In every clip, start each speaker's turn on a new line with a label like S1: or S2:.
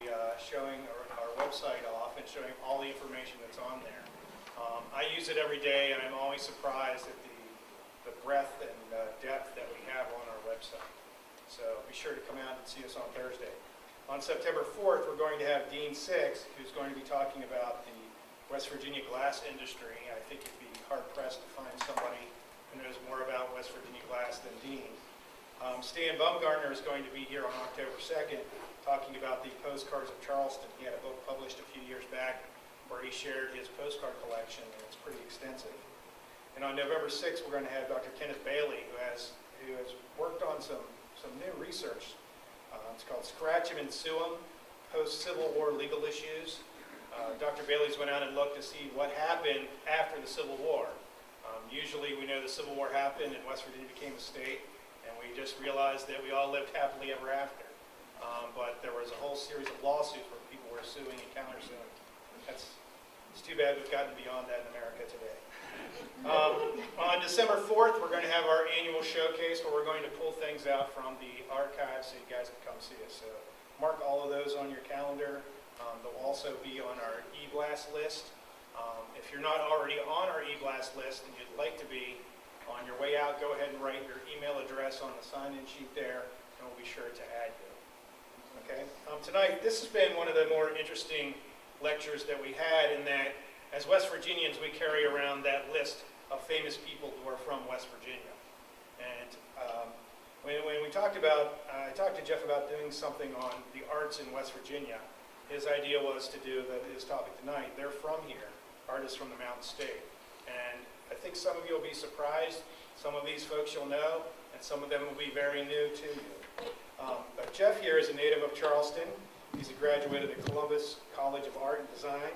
S1: Showing our website off and showing all the information that's on there. I use it every day, and I'm always surprised at the breadth and depth that we have on our website. So be sure to come out and see us on Thursday. On September 4th, we're going to have Dean Six, who's going to be talking about the West Virginia glass industry. I think you'd be hard-pressed to find somebody who knows more about West Virginia glass than Dean. Stan Bumgarner is going to be here on October 2nd talking about the postcards of Charleston. He had a book published a few years back where he shared his postcard collection, and it's pretty extensive. And on November 6th, we're going to have Dr. Kenneth Bailey, who has worked on some new research. It's called Scratch 'em and Sue 'em, Post-Civil War Legal Issues. Dr. Bailey's went out and looked to see what happened after the Civil War. Usually we know the Civil War happened and West Virginia became a state, and we just realized that we all lived happily ever after. But there was a whole series of lawsuits where people were suing and countersuing. It's too bad we've gotten beyond that in America today. On December 4th, we're going to have our annual showcase where we're going to pull things out from the archives so you guys can come see us. So mark all of those on your calendar. They'll also be on our e-blast list. If you're not already on our e-blast list and you'd like to be, on your way out, go ahead and write your email address on the sign-in sheet there, and we'll be sure to add you. Okay. Tonight, this has been one of the more interesting lectures that we had, in that as West Virginians, we carry around that list of famous people who are from West Virginia. And when we talked about, I talked to Jeff about doing something on the arts in West Virginia. His idea was to do his topic tonight. They're from here, artists from the Mountain State. And I think some of you will be surprised. Some of these folks you'll know, and some of them will be very new to you. But Jeff here is a native of Charleston. He's a graduate of the Columbus College of Art and Design.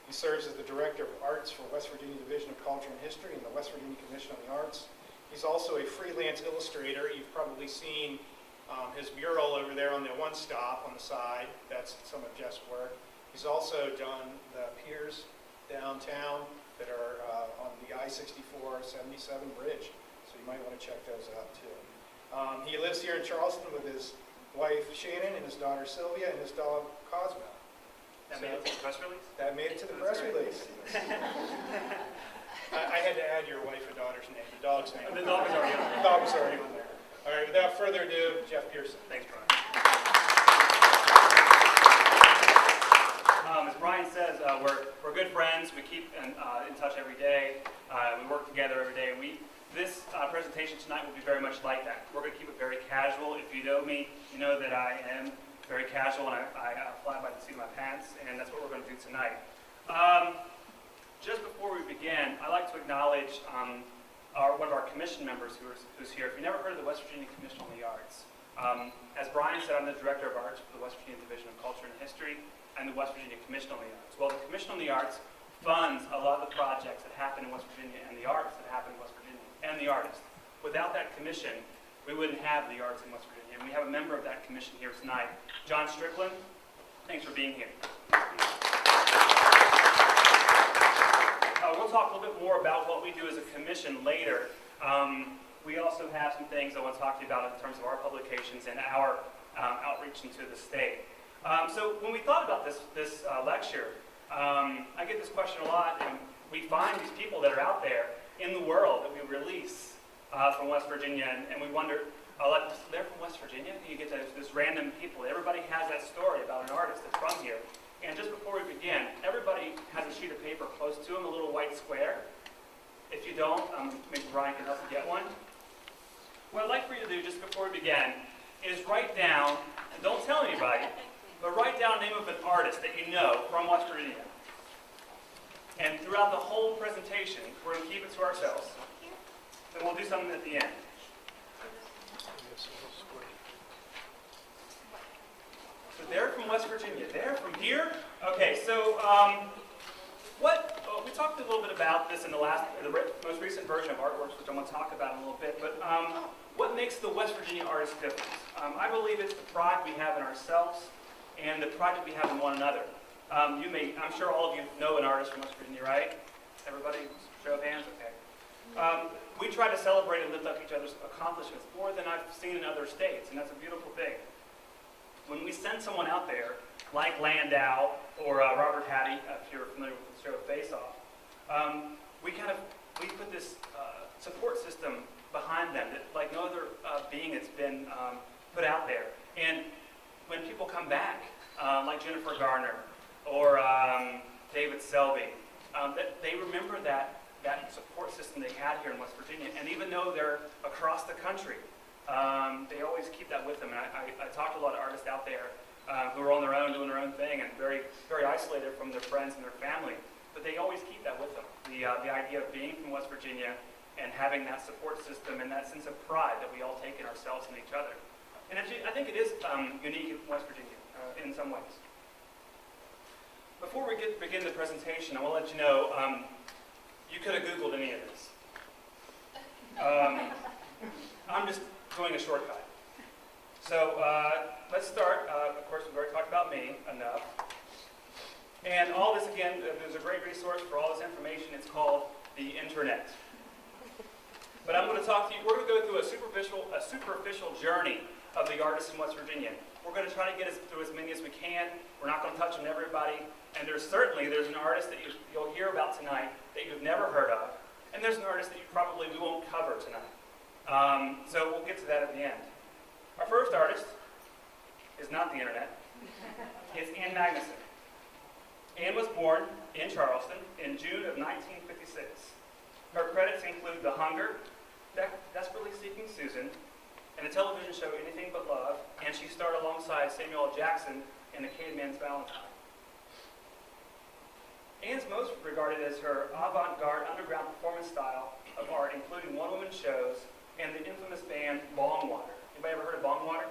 S1: He serves as the Director of Arts for West Virginia Division of Culture and History and the West Virginia Commission on the Arts. He's also a freelance illustrator. You've probably seen his mural over there on the one stop on the side. That's some of Jeff's work. He's also done the piers downtown that are on the I-64-77 bridge. So you might want to check those out too. He lives here in Charleston with his wife Shannon and his daughter Sylvia and his dog Cosmo.
S2: That made it to the press release?
S1: That made it to the press release. I had to add your wife and daughter's name, the dog's name.
S2: The dog is already on there.
S1: The dog is already on there. All right, without further ado, Jeff Pierson.
S2: Thanks, Brian. As Brian says, we're good friends. We keep in touch every day. We work together every day. This presentation tonight will be very much like that. We're going to keep it very casual. If you know me, you know that I am very casual, and I fly by the seat of my pants, and that's what we're going to do tonight. Just before we begin, I'd like to acknowledge one of our commission members who's here. If you've never heard of the West Virginia Commission on the Arts, as Brian said, I'm the Director of Arts for the West Virginia Division of Culture and History and the West Virginia Commission on the Arts. Well, the Commission on the Arts funds a lot of the projects that happen in West Virginia and the arts that happen in West Virginia and the artists. Without that commission, we wouldn't have the arts in West Virginia. And we have a member of that commission here tonight, John Strickland. Thanks for being here. We'll talk a little bit more about what we do as a commission later. We also have some things I want to talk to you about in terms of our publications and our outreach into the state. So when we thought about this lecture, I get this question a lot, and we find these people that are out there in the world that we release from West Virginia, and we wonder, they're from West Virginia? You get this random people. Everybody has that story about an artist that's from here. And just before we begin, everybody has a sheet of paper close to them, a little white square. If you don't, maybe Brian can help you get one. What I'd like for you to do just before we begin is write down, and don't tell anybody, but write down the name of an artist that you know from West Virginia. And throughout the whole presentation, we're going to keep it to ourselves. And we'll do something at the end. So they're from West Virginia. They're from here? Okay, so we talked a little bit about this in the most recent version of Artworks, which I want to talk about in a little bit, but what makes the West Virginia artist different? I believe it's the pride we have in ourselves and the pride that we have in one another. I'm sure all of you know an artist from West Virginia, right? Everybody, show of hands? Okay. We try to celebrate and lift up each other's accomplishments more than I've seen in other states, and that's a beautiful thing. when we send someone out there, like Landau or Robert Hattie, if you're familiar with the show Face Off, we put this support system behind them that like no other being that's been put out there. And when people come back, like Jennifer Gardner or David Selby, that they remember that support system they had here in West Virginia. And even though they're across the country, they always keep that with them. And I talked to a lot of artists out there who are on their own, doing their own thing, and very, very isolated from their friends and their family. But they always keep that with them. The idea of being from West Virginia and having that support system and that sense of pride that we all take in ourselves and each other. And actually, I think it is unique in West Virginia in some ways. Before we begin the presentation, I want to let you know, you could have Googled any of this. I'm just doing a shortcut. So let's start. Of course, we've already talked about me enough. And all this, again, there's a great resource for all this information. It's called the Internet. But I'm going to talk to you, we're going to go through a superficial journey of the artists in West Virginia. We're going to try to get through as many as we can. We're not going to touch on everybody. And there's an artist that you'll hear about tonight that you've never heard of. And there's an artist that we won't cover tonight. So we'll get to that at the end. Our first artist is not the Internet. It's Anne Magnuson. Anne was born in Charleston in June of 1956. Her credits include The Hunger, Desperately Seeking Susan, and the television show Anything But Love, and she starred alongside Samuel L. Jackson in The Caveman's Valentine. Anne's most regarded as her avant-garde underground performance style of art, including one-woman shows and the infamous band Bongwater. Anybody ever heard of Bongwater?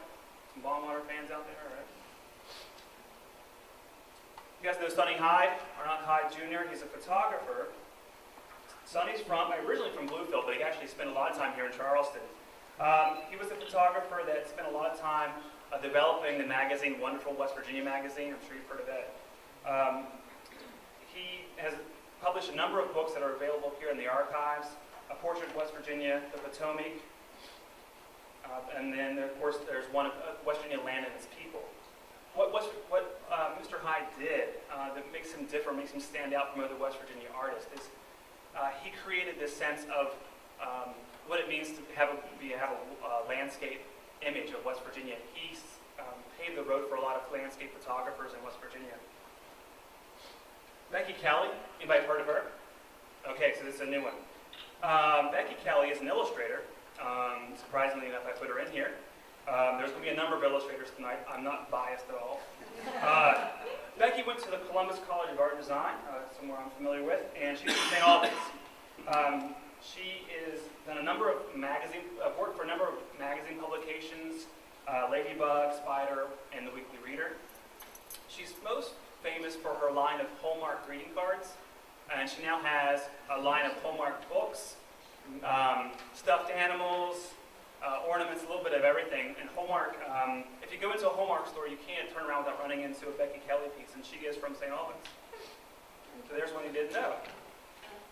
S2: Some Bongwater fans out there, right? You guys know Sonny Hyde, Arnott Hyde Jr. He's a photographer. Sonny's originally from Bluefield, but he actually spent a lot of time here in Charleston. He was a photographer that spent a lot of time developing the magazine, Wonderful West Virginia magazine. I'm sure you've heard of that. He has published a number of books that are available here in the archives. A Portrait of West Virginia, The Potomac, and then, of course, there's one of West Virginia Land and Its People. What Mr. Hyde did that makes him different, makes him stand out from other West Virginia artists, is he created this sense of what it means to have a landscape image of West Virginia. He paved the road for a lot of landscape photographers in West Virginia. Becky Kelly, anybody heard of her? Okay, so this is a new one. Becky Kelly is an illustrator. Surprisingly enough, I put her in here. There's going to be a number of illustrators tonight. I'm not biased at all. Becky went to the Columbus College of Art and Design, somewhere I'm familiar with, and she's from St. Albans. She has done a number of worked for a number of magazine publications, Ladybug, Spider, and The Weekly Reader. She's most famous for her line of Hallmark greeting cards, and she now has a line of Hallmark books, stuffed animals, ornaments, a little bit of everything. And Hallmark, if you go into a Hallmark store, you can't turn around without running into a Becky Kelly piece, and she is from St. Albans. So there's one you didn't know.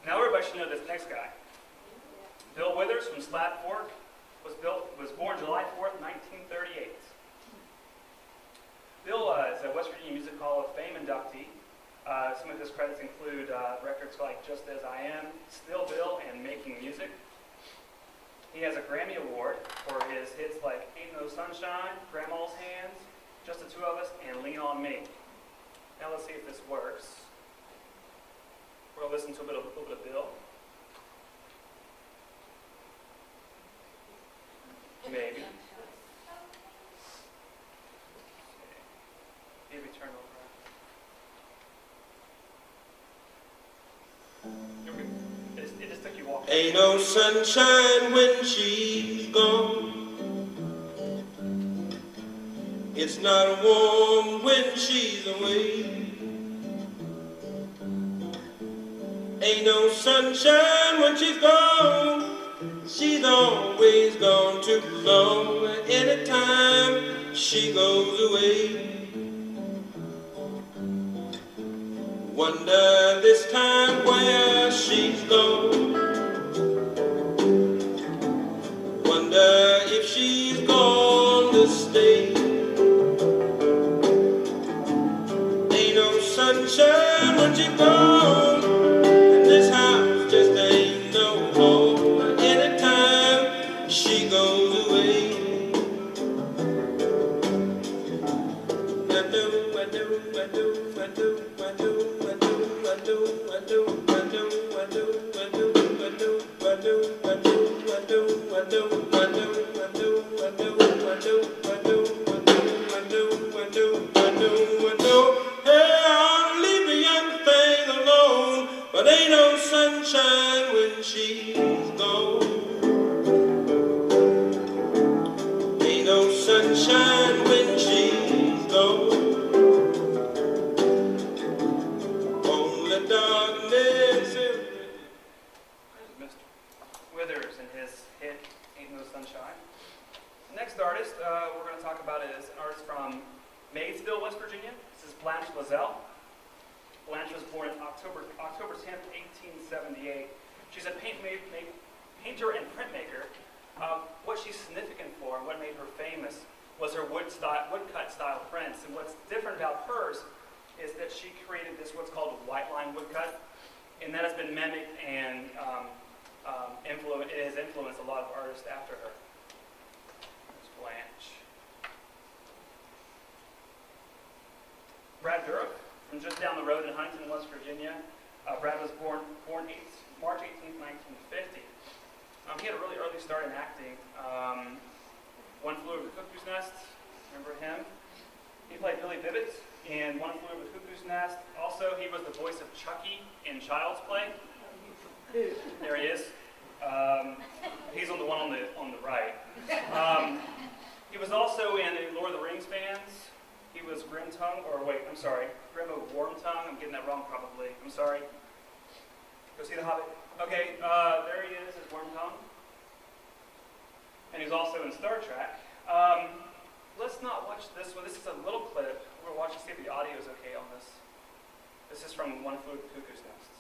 S2: Now everybody should know this next guy. Bill Withers from Slab Fork was born July 4th, 1938. Bill is a West Virginia Music Hall of Fame inductee. Some of his credits include records like Just As I Am, Still Bill, and Making Music. He has a Grammy Award for his hits like Ain't No Sunshine, Grandma's Hands, Just the Two of Us, and Lean on Me. Now let's see if this works. We're going to listen to a little bit of Bill. Maybe. Maybe turn over. It just took you walking.
S3: Ain't no sunshine when she's gone. It's not warm when she's away. Ain't no sunshine when she's gone. She's always gone too long. Anytime she goes away, wonder this time where she's gone. Wonder if she's gone to stay. sunshine when she gone. And this house just ain't no home anytime she goes away. But ain't no sunshine when she's gone. Ain't no sunshine when she's gone. Only darkness.
S2: There's Mr. Withers and his hit, Ain't No Sunshine. The next artist we're going to talk about is an artist from Maysville, West Virginia. This is Blanche Lazzell. Blanche was born on October 10th, 1878. She's a painter and printmaker. What she's significant for and what made her famous was her woodcut style prints. And what's different about hers is that she created this what's called a white line woodcut, and that has been mimicked and it has influenced a lot of artists after her. There's Blanche. Brad Dourif, from just down the road in Huntington, West Virginia. Brad was born March 18, 1950. He had a really early start in acting. One Flew Over the Cuckoo's Nest, remember him? He played Billy Bibbit in One Flew Over the Cuckoo's Nest. Also, he was the voice of Chucky in Child's Play. There he is. He's on the one on the right. He was also in the Lord of the Rings fans. He was Grim Wormtongue. I'm getting that wrong probably. I'm sorry. Go see The Hobbit. Okay, there he is as Wormtongue. And he's also in Star Trek. Let's not watch this one. This is a little clip. We'll watch and see if the audio is okay on this. This is from One Flew Over the Cuckoo's Nest.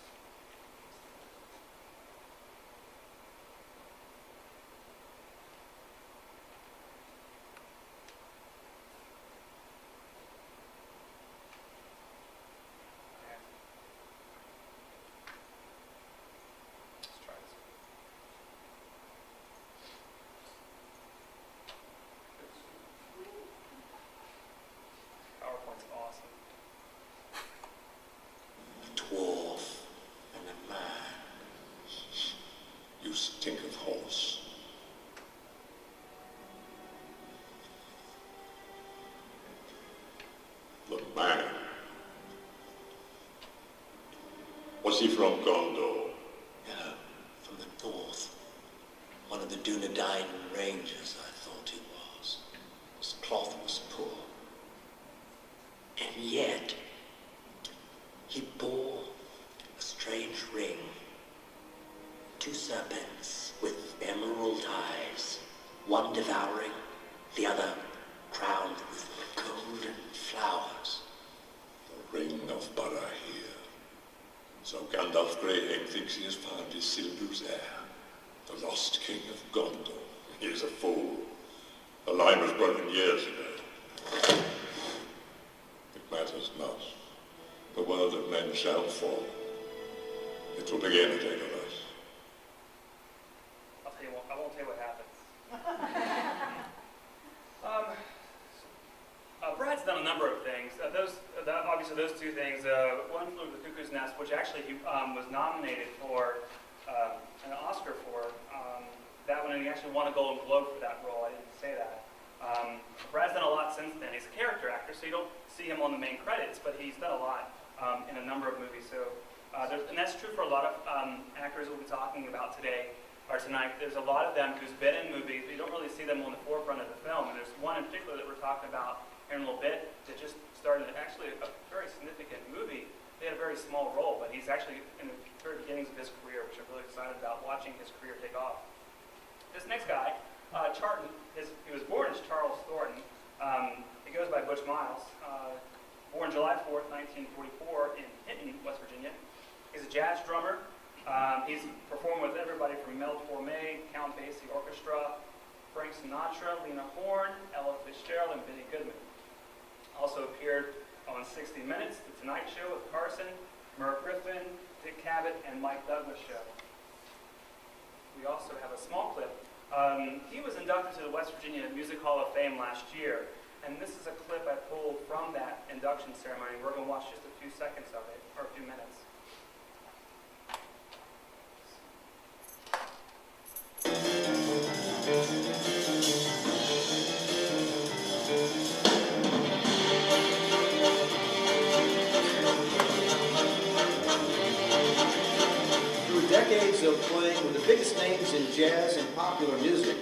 S4: Stink of horse. The man. Was he from Gondor?
S5: No, from the north. One of the Dunedain Rangers, I thought he was. His cloth was poor. And yet, he bore a strange ring. 2 serpents with emerald eyes, one devouring, the other crowned with golden flowers.
S4: The ring of Barahir. So Gandalf Greyhair thinks he has found his Isildur's heir, the lost king of Gondor. He is a fool. The line was broken years ago. It matters not. The world of men shall fall. It will begin at Edelweiss.
S2: I won't tell you what happens. Brad's done a number of things. Obviously, those 2 things. One Flew Over the Cuckoo's Nest, which actually he was nominated for an Oscar for. That one, and he actually won a Golden Globe for that role. I didn't say that. Brad's done a lot since then. He's a character actor, so you don't see him on the main credits, but he's done a lot in a number of movies. So, and that's true for a lot of actors we'll be talking about today. Or tonight, there's a lot of them who's been in movies, but you don't really see them on the forefront of the film. And there's one in particular that we're talking about here in a little bit that just started actually a very significant movie. They had a very small role, but he's actually in the very beginnings of his career, which I'm really excited about watching his career take off. This next guy, Charlton, he was born as Charles Thornton. He goes by Butch Miles. Born July 4th, 1944 in Hinton, West Virginia. He's a jazz drummer. He's performed with everybody from Mel Torme, Count Basie Orchestra, Frank Sinatra, Lena Horne, Ella Fitzgerald, and Benny Goodman. Also appeared on 60 Minutes, The Tonight Show with Carson, Merv Griffin, Dick Cavett, and Mike Douglas Show. We also have a small clip. He was inducted to the West Virginia Music Hall of Fame last year, and this is a clip I pulled from that induction ceremony. We're going to watch just a few seconds of it, or a few minutes.
S6: Through decades of playing with the biggest names in jazz and popular music,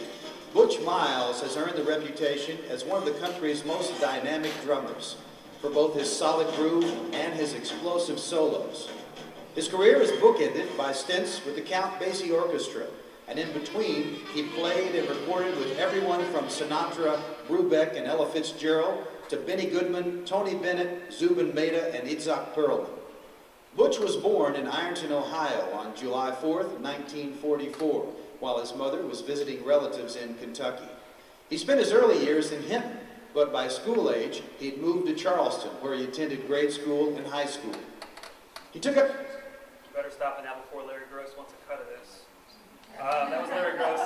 S6: Butch Miles has earned the reputation as one of the country's most dynamic drummers for both his solid groove and his explosive solos. His career is bookended by stints with the Count Basie Orchestra, and in between, he played and recorded with everyone from Sinatra, Brubeck, and Ella Fitzgerald to Benny Goodman, Tony Bennett, Zubin Mehta, and Itzhak Perlman. Butch was born in Ironton, Ohio on July 4th, 1944, while his mother was visiting relatives in Kentucky. He spent his early years in Hinton, but by school age, he'd moved to Charleston, where he attended grade school and high school. He took up...
S2: You better stop it now before Larry Gross wants a cut of this. That was Larry Gross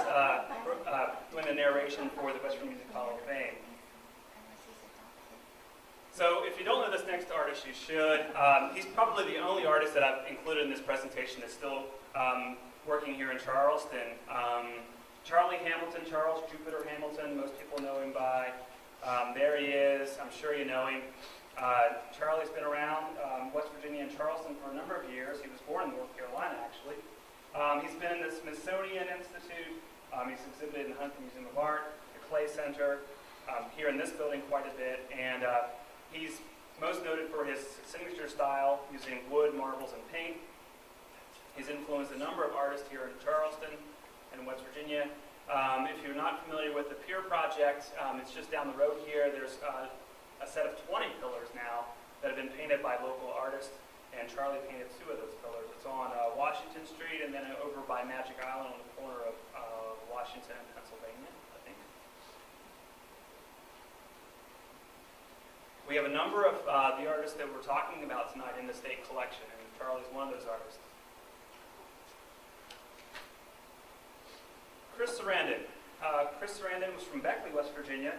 S2: doing the narration for the West Virginia Music Hall of Fame. So if you don't know this next artist, you should. He's probably the only artist that I've included in this presentation that's still working here in Charleston. Charlie Hamilton, Charles Jupiter Hamilton, most people know him by. There he is, I'm sure you know him. Charlie's been around West Virginia and Charleston for a number of years. He was born in North Carolina, actually. He's been in the Smithsonian Institute. He's exhibited in the Hunting Museum of Art, the Clay Center, here in this building quite a bit. And he's most noted for his signature style, using wood, marbles, and paint. He's influenced a number of artists here in Charleston and West Virginia. If you're not familiar with the Pier Project, it's just down the road here. There's a set of 20 pillars now that have been painted by local artists, and Charlie painted 2 of those pillars. It's on Washington Street and then over by Magic Island on the corner of Washington and Pennsylvania, I think. We have a number of the artists that we're talking about tonight in the state collection, and Charlie's one of those artists. Chris Sarandon. Chris Sarandon was from Beckley, West Virginia.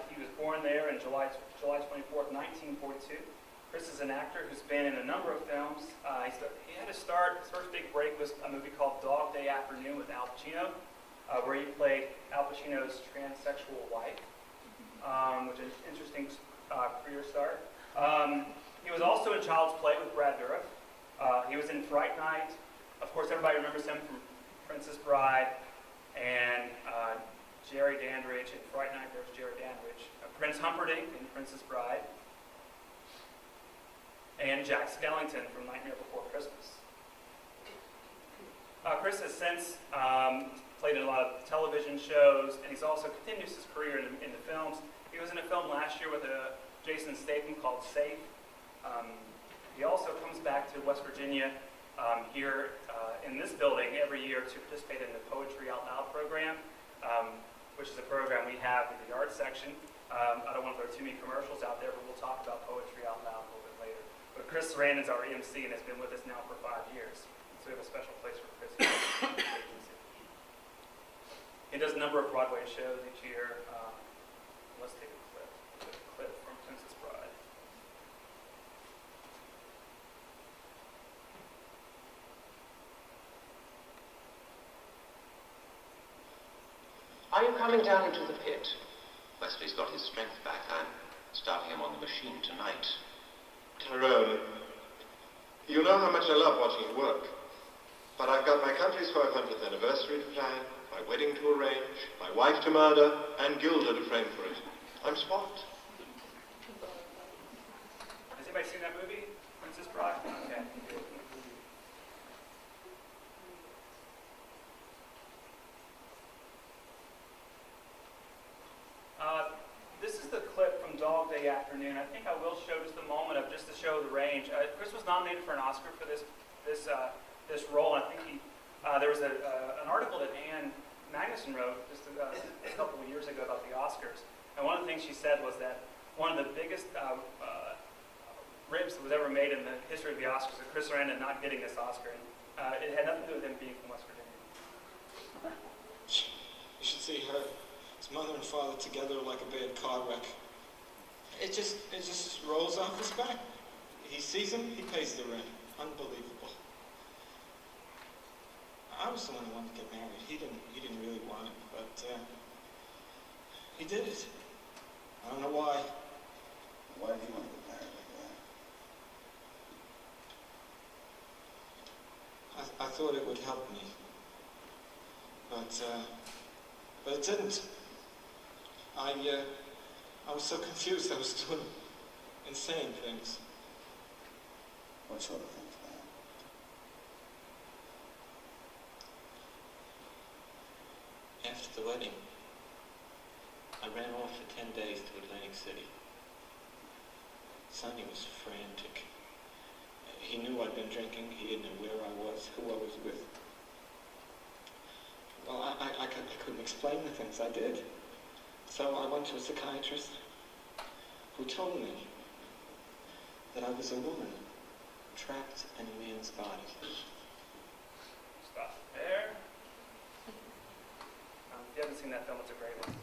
S2: He was born there on July 24th, 1942. Chris is an actor who's been in a number of films. He had to start, his first big break was a movie called Dog Day Afternoon with Al Pacino, where he played Al Pacino's transsexual wife, which is an interesting career start. He was also in Child's Play with Brad Dourif. He was in Fright Night. Of course, everybody remembers him from Princess Bride. And Jerry Dandridge in Fright Night, there's Jerry Dandridge. Prince Humperdinck in Princess Bride. And Jack Skellington from Nightmare Before Christmas. Chris has since played in a lot of television shows, and he's also continues his career in the films. He was in a film last year with Jason Statham called Safe. He also comes back to West Virginia here in this building every year to participate in the Poetry Out Loud program, which is a program we have in the arts section. I don't want to throw too many commercials out there, but we'll talk about Poetry Out Loud a little bit later. But Chris Sarandon's our MC and has been with us now for 5 years. So we have a special place for Chris. He does a number of Broadway shows each year. Let's take a clip from Princess Bride.
S7: Are you coming down into the pit? Wesley's got his strength back. I'm starting him on the machine tonight.
S8: Tyrone, you know how much I love watching you work. But I've got my country's 500th anniversary to plan, my wedding to arrange, my wife to murder, and Gilda to frame for it. I'm swamped.
S2: Has anybody seen that movie, Princess Bride? Okay. This is the clip from Dog Day Afternoon. I think I will show just a moment of just to show the range. Chris was nominated for an Oscar for this role. I think there was an article that Anne Magnuson wrote just a couple of years ago about the Oscars. And one of the things she said was that one of the biggest ribs that was ever made in the history of the Oscars, of Chris Sarandon not getting this Oscar. And it had nothing to do with him being from West Virginia.
S3: You should see his mother and father together like a bad car wreck. It just rolls off his back. He sees him, he pays the rent. Unbelievable. I was the one who wanted to get married. He didn't really want it, but he did it. I don't know why.
S9: Why did you want to get married like that?
S3: I thought it would help me, but it didn't. I was so confused. I was doing insane things.
S9: What sort of things, man?
S3: After the wedding, I ran off for 10 days to Atlantic City. Sonny was frantic. He knew I'd been drinking. He didn't know where I was, who I was with. Well, I couldn't explain the things I did. So I went to a psychiatrist who told me that I was a woman trapped in a man's body.
S2: Stop there. If you haven't seen that film, it's a great one.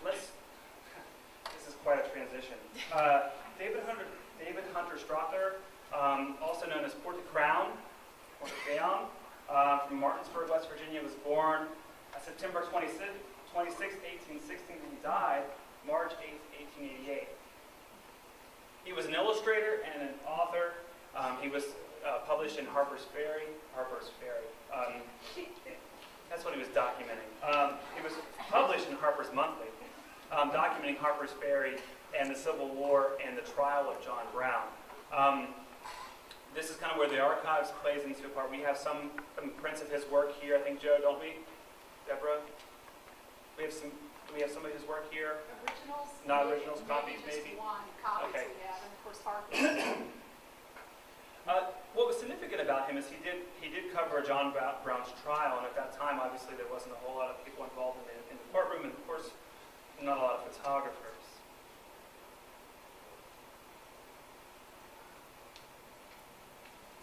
S2: This is quite a transition. David Hunter Stother, also known as Port de Crown, from Martinsburg, West Virginia, was born September 26, 1816, and he died March 8, 1888. He was an illustrator and an author. He was published in Harper's Ferry. That's what he was documenting. He was published in Harper's Monthly, documenting Harper's Ferry and the Civil War and the trial of John Brown. This is kind of where the archives plays into a part. We have some prints of his work here, I think, Joe, don't we? Deborah? Do we have some of his work here?
S10: Originals?
S2: Not originals, copies maybe?
S10: Just one copy
S2: Okay.
S10: we have, and of course Harper.
S2: What was significant about him is he did cover John Brown's trial, and at that time, obviously, there wasn't a whole lot of people involved in the courtroom, and of course, not a lot of photographers.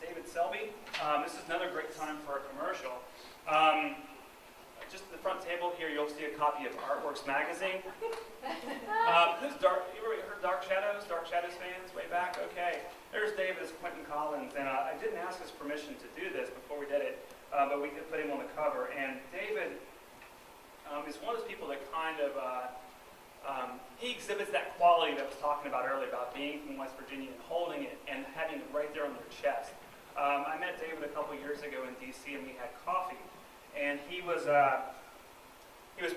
S2: David Selby. This is another great time for a commercial. Just at the front table here, you'll see a copy of Artworks magazine. Who's Dark? You ever heard Dark Shadows? Dark Shadows fans way back? Okay. There's David as Quentin Collins, and I didn't ask his permission to do this before we did it, but we could put him on the cover. And David is one of those people that kind of he exhibits that quality that I was talking about earlier about being from West Virginia and holding it and having it right there on their chest. I met David a couple years ago in D.C. and we had coffee. And he was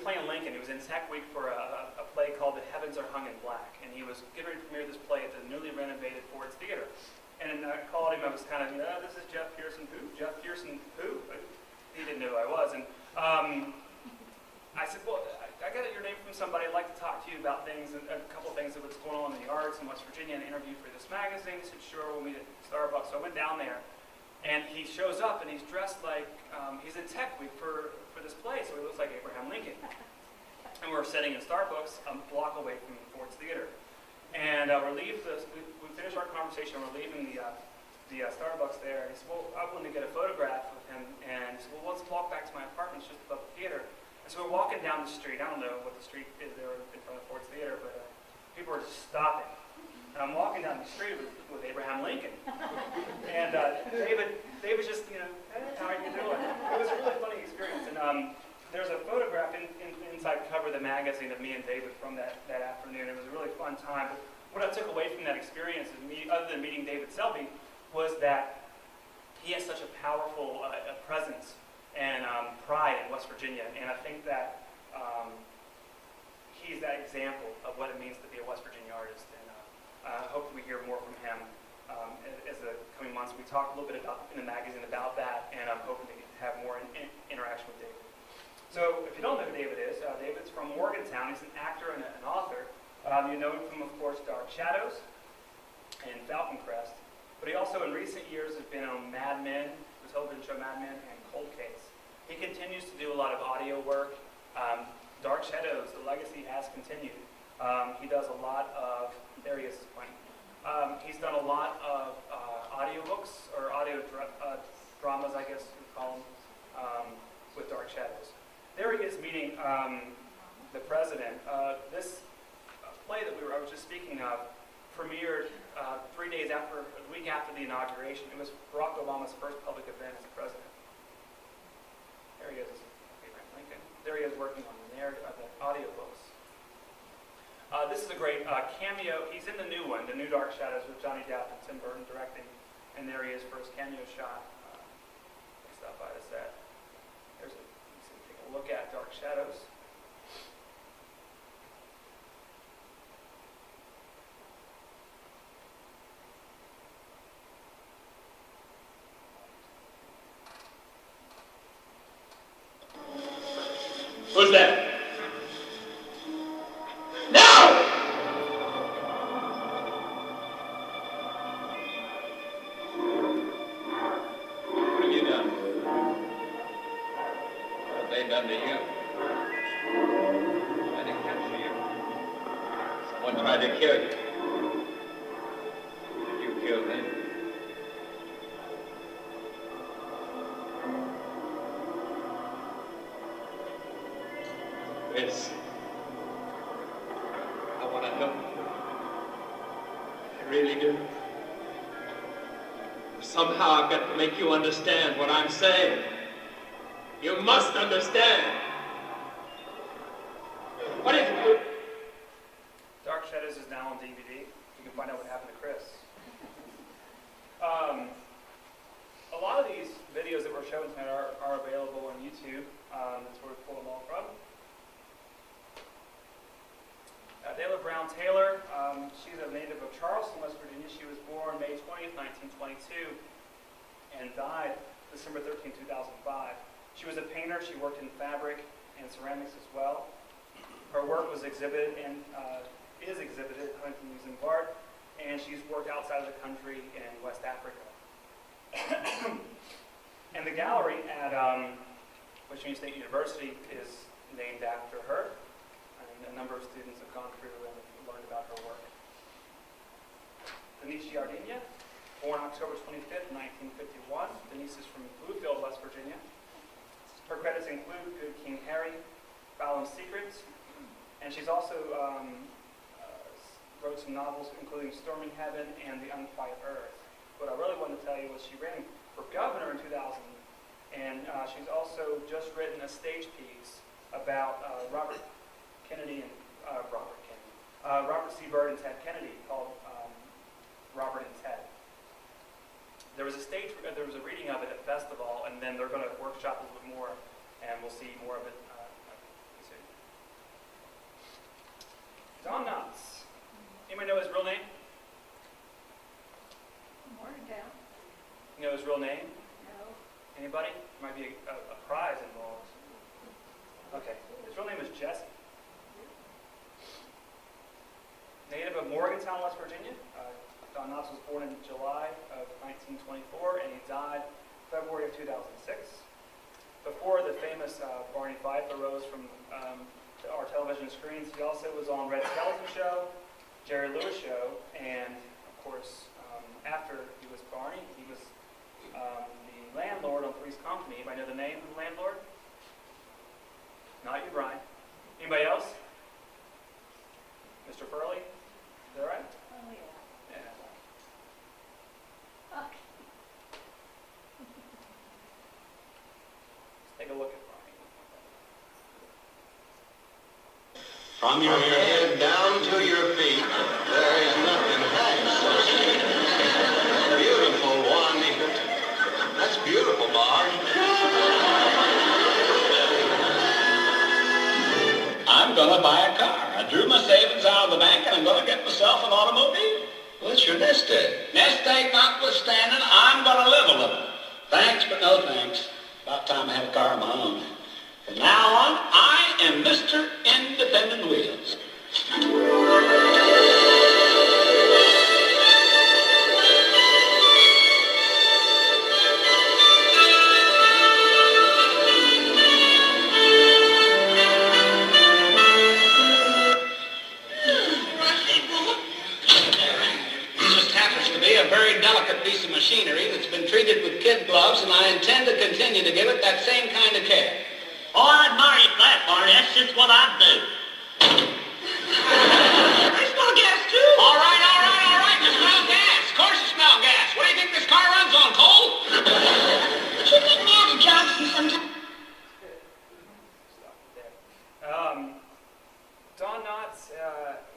S2: playing Lincoln. He was in Tech Week for a play called The Heavens Are Hung in Black. And he was getting ready to premiere this play at the newly renovated Ford's Theater. And I called him. I was kind of, this is Jeff Pierson. Who? Jeff Pierson who? He didn't know who I was. And I said, well, I got your name from somebody. I'd like to talk to you about things, a couple of things that was going on in the arts in West Virginia, and interview for this magazine. He said, sure, we'll meet at Starbucks. So I went down there. And he shows up, and he's dressed like, he's in Tech Week for this play, so he looks like Abraham Lincoln. And we're sitting in Starbucks a block away from Ford's Theater. And we finished our conversation, we're leaving the Starbucks there, and he said, well, I wanted to get a photograph with him, and he said, well, let's walk back to my apartment, it's just above the theater. And so we're walking down the street. I don't know what the street is there in front of Ford's Theater, but people are just stopping. And I'm walking down the street with Abraham Lincoln. And David just, hey, how are you doing? It was a really funny experience. And there's a photograph inside cover of the magazine of me and David from that afternoon. It was a really fun time. But what I took away from that experience, other than meeting David Selby, was that he has such a powerful presence and pride in West Virginia. And I think that he's that example of what it means to be a West Virginia artist. Hopefully we hear more from him as the coming months. We talked a little bit in the magazine about that, and I'm hoping to have more interaction with David. So if you don't know who David is, David's from Morgantown. He's an actor and an author. You know him from, of course, Dark Shadows and Falcon Crest. But he also, in recent years, has been on Mad Men, the television show Mad Men, and Cold Case. He continues to do a lot of audio work. Dark Shadows, the legacy has continued. He does a lot of, there he is, Quentin. He's done a lot of audiobooks, or dramas, I guess you call them, with Dark Shadows. There he is meeting the president. This play that I was just speaking of premiered 3 days after, a week after the inauguration. It was Barack Obama's first public event as president. There he is, Abraham Lincoln. There he is working on the audiobooks. This is a great cameo. He's in the new one, the new Dark Shadows, with Johnny Depp and Tim Burton directing. And there he is for his cameo shot. Stop by the set. Take a look at Dark Shadows.
S11: Who's that? Make you understand what I'm saying. You must understand. What is it?
S2: Dark Shadows is now on DVD. You can find out what happened to Chris. A lot of these videos that we're showing tonight are available on YouTube. That's where we pull them all from. Dela Brown Taylor, she's a native of Charleston, West Virginia. She was born May 20th, 1922. And died December 13, 2005. She was a painter. She worked in fabric and ceramics as well. Her work was exhibited and is exhibited at Huntington Museum of Art, and she's worked outside of the country in West Africa. And the gallery at Washington State University is named after her, and a number of students have gone through and learned about her work. Denise Gardenia, born October 25th, 1951. Denise is from Bluefield, West Virginia. Her credits include Good King Harry, Fallon's Secrets, and she's also wrote some novels including Storming Heaven and The Unquiet Earth. What I really wanted to tell you was she ran for governor in 2000, and she's also just written a stage piece about Robert C. Byrd and Ted Kennedy called Robert and Ted. There was a reading of it at festival, and then they're going to workshop a little bit more, and we'll see more of it soon. Don Knotts. Anybody know his real name?
S10: Morgantown.
S2: You know his real name?
S10: No.
S2: Anybody? Might be a prize involved. Okay. His real name is Jesse. Native of Morgantown, West Virginia. Don Knotts was born in July of 1924, and he died February of 2006. Before the famous Barney Fife arose from our television screens, he also was on Red Skelton Show, Jerry Lewis Show, and of course, after he was Barney, he was the landlord on Three's Company. Anybody know the name of the landlord? Not you, Brian. Anybody else? Mr. Furley? Is that right?
S10: Oh, yeah.
S2: Yeah.
S10: Okay.
S2: Let's take a look at Brian.
S5: From your head down to your feet, there is nothing half so sweet. Beautiful, Juanita. That's beautiful, Marge.
S11: I'm gonna buy a car. I drew my savings out of the bank and I'm gonna get myself an automobile.
S5: What's your nest egg?
S11: Nest egg notwithstanding, I'm gonna live a little. Thanks, but no thanks. About time I had a car of my own. From now on, I am Mr. Independent Wheels. machinery that's been treated with kid gloves, and I intend to continue to give it that same kind of care.
S12: Oh, I admire you for that, Barney. That's just what I'd do.
S11: I smell gas, too. All right. You smell gas. Of course you smell gas. What do you think this car runs on, coal?
S12: Don't you take me out to Charleston sometime?
S2: Don Knotts,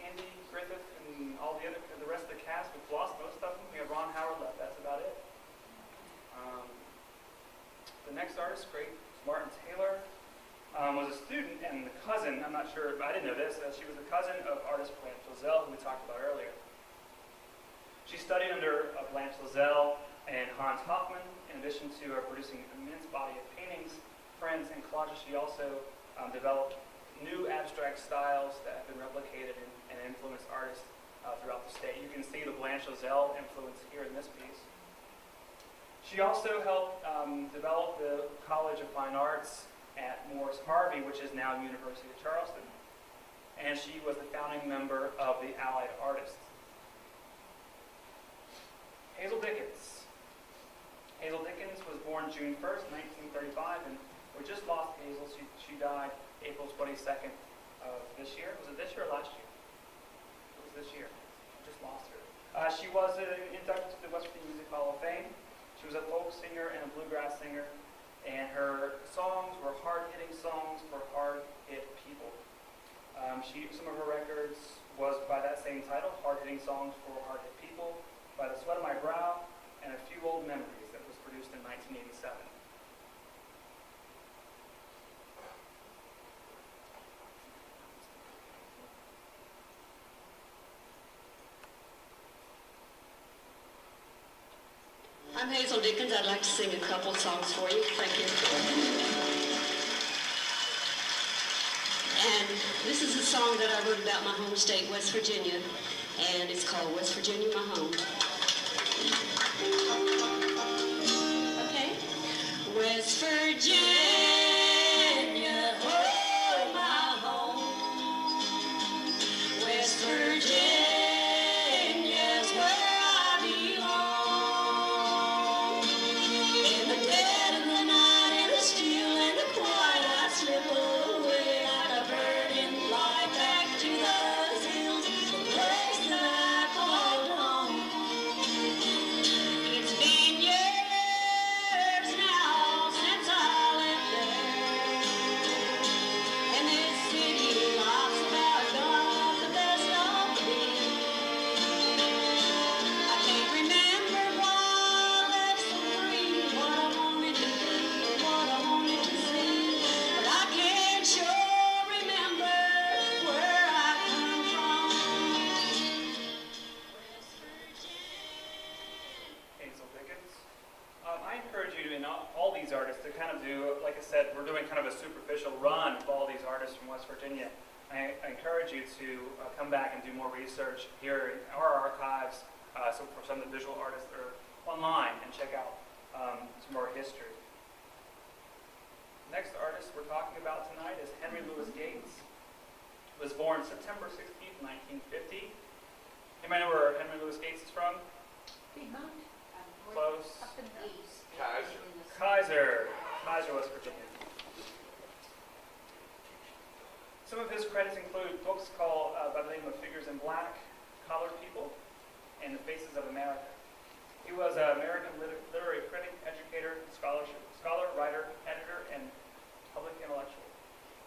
S2: Andy Griffith, and all the rest of the cast, we've lost most of them. We have Ron Howard left. That's about it. The next artist, great, Martin Taylor, was a student and the cousin. I'm not sure, I didn't know this. She was the cousin of artist Blanche Lazzell, who we talked about earlier. She studied under Blanche Lazzell and Hans Hofmann. In addition to producing an immense body of paintings, prints, and collages, she also developed new abstract styles that have been replicated and influenced artists throughout the state. You can see the Blanche Lazzell influence here in this piece. She also helped develop the College of Fine Arts at Morris Harvey, which is now University of Charleston. And she was the founding member of the Allied Artists. Hazel Dickens. Hazel Dickens was born June 1st, 1935, and we just lost Hazel. She died April 22nd of this year. Was it this year or last year? It was this year. I just lost her. She was inducted to the West Virginia Music Hall of Fame. She was a folk singer and a bluegrass singer, and her songs were hard-hitting songs for hard-hit people. Some of her records was by that same title, Hard-Hitting Songs for Hard-Hit People, By the Sweat of My Brow, and A Few Old Memories, that was produced in 1987.
S13: I'm Hazel Dickens. I'd like to sing a couple songs for you. Thank you. And this is a song that I wrote about my home state, West Virginia, and it's called West Virginia, My Home. Okay? West Virginia, oh, my home. West Virginia's where I belong. In the dead of the night, in the still and the quiet, I slip away like a bird in flight back to those hills, the place that I called home. It's been years now since I left there, and this city life's about got the best of me. I can't remember why I left so free, what I wanted to do, what I wanted to see, but I can sure remember where I come from.
S2: Hazel Dickens. I encourage you and all these artists to kind of do, like I said, we're doing kind of a superficial run of all these artists from West Virginia. I encourage you to come back and do more research here in our archives, so for some of the visual artists that are online, and check out some more history. Next artist we're talking about tonight is Henry Louis Gates. He was born September 16th, 1950. Anybody know where Henry Louis Gates is from?
S10: Piedmont.
S2: Close.
S10: Up in the east.
S2: Kaiser, West Virginia. Some of his credits include books called by the name of Figures in Black, Collared People, and The Faces of America. He was an American literary critic, educator, scholar, writer, editor, and public intellectual.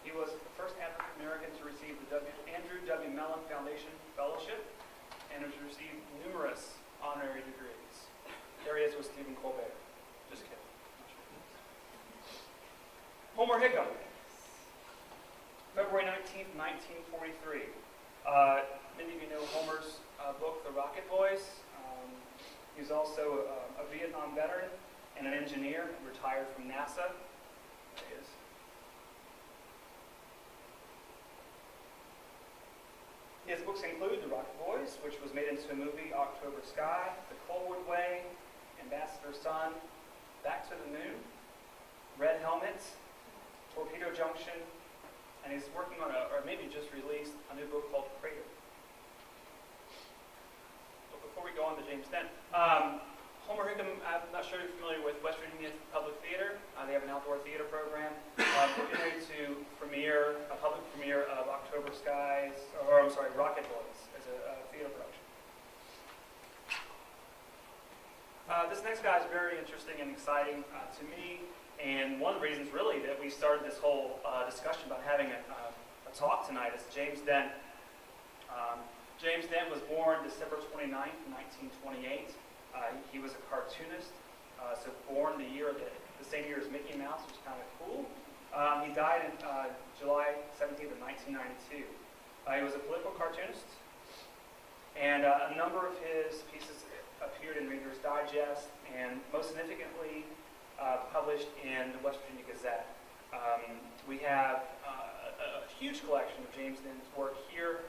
S2: He was the first African American to receive the Andrew W. Mellon Foundation Fellowship, and has received numerous honorary degrees. There he is with Stephen Corbett. Just kidding. Homer Hickam. February 19th, 1943. Many of you know Homer's book, The Rocket Boys. He's also a Vietnam veteran and an engineer, retired from NASA. There he is. His books include The Rocket Boys, which was made into a movie, October Sky, The Colwood Way, Ambassador Sun, Back to the Moon, Red Helmets, Torpedo Junction, and he's working on or maybe just released a new book called Crater. But before we go on to James Dent, Homer Hickam, I'm not sure if you're familiar with West Virginia Public Theater. They have an outdoor theater program. We're getting ready to premiere, a public premiere of October Skies, or I'm sorry, Rocket Boys as a theater production. This next guy is very interesting and exciting to me, and one of the reasons really that we started this whole discussion about having a talk tonight is James Dent. James Dent was born December 29th, 1928. He was a cartoonist, so born the same year as Mickey Mouse, which is kind of cool. He died in July 17th of 1992. He was a political cartoonist, and a number of his pieces appeared in Reader's Digest, and most significantly published in the West Virginia Gazette. We have a huge collection of James Dent's work here,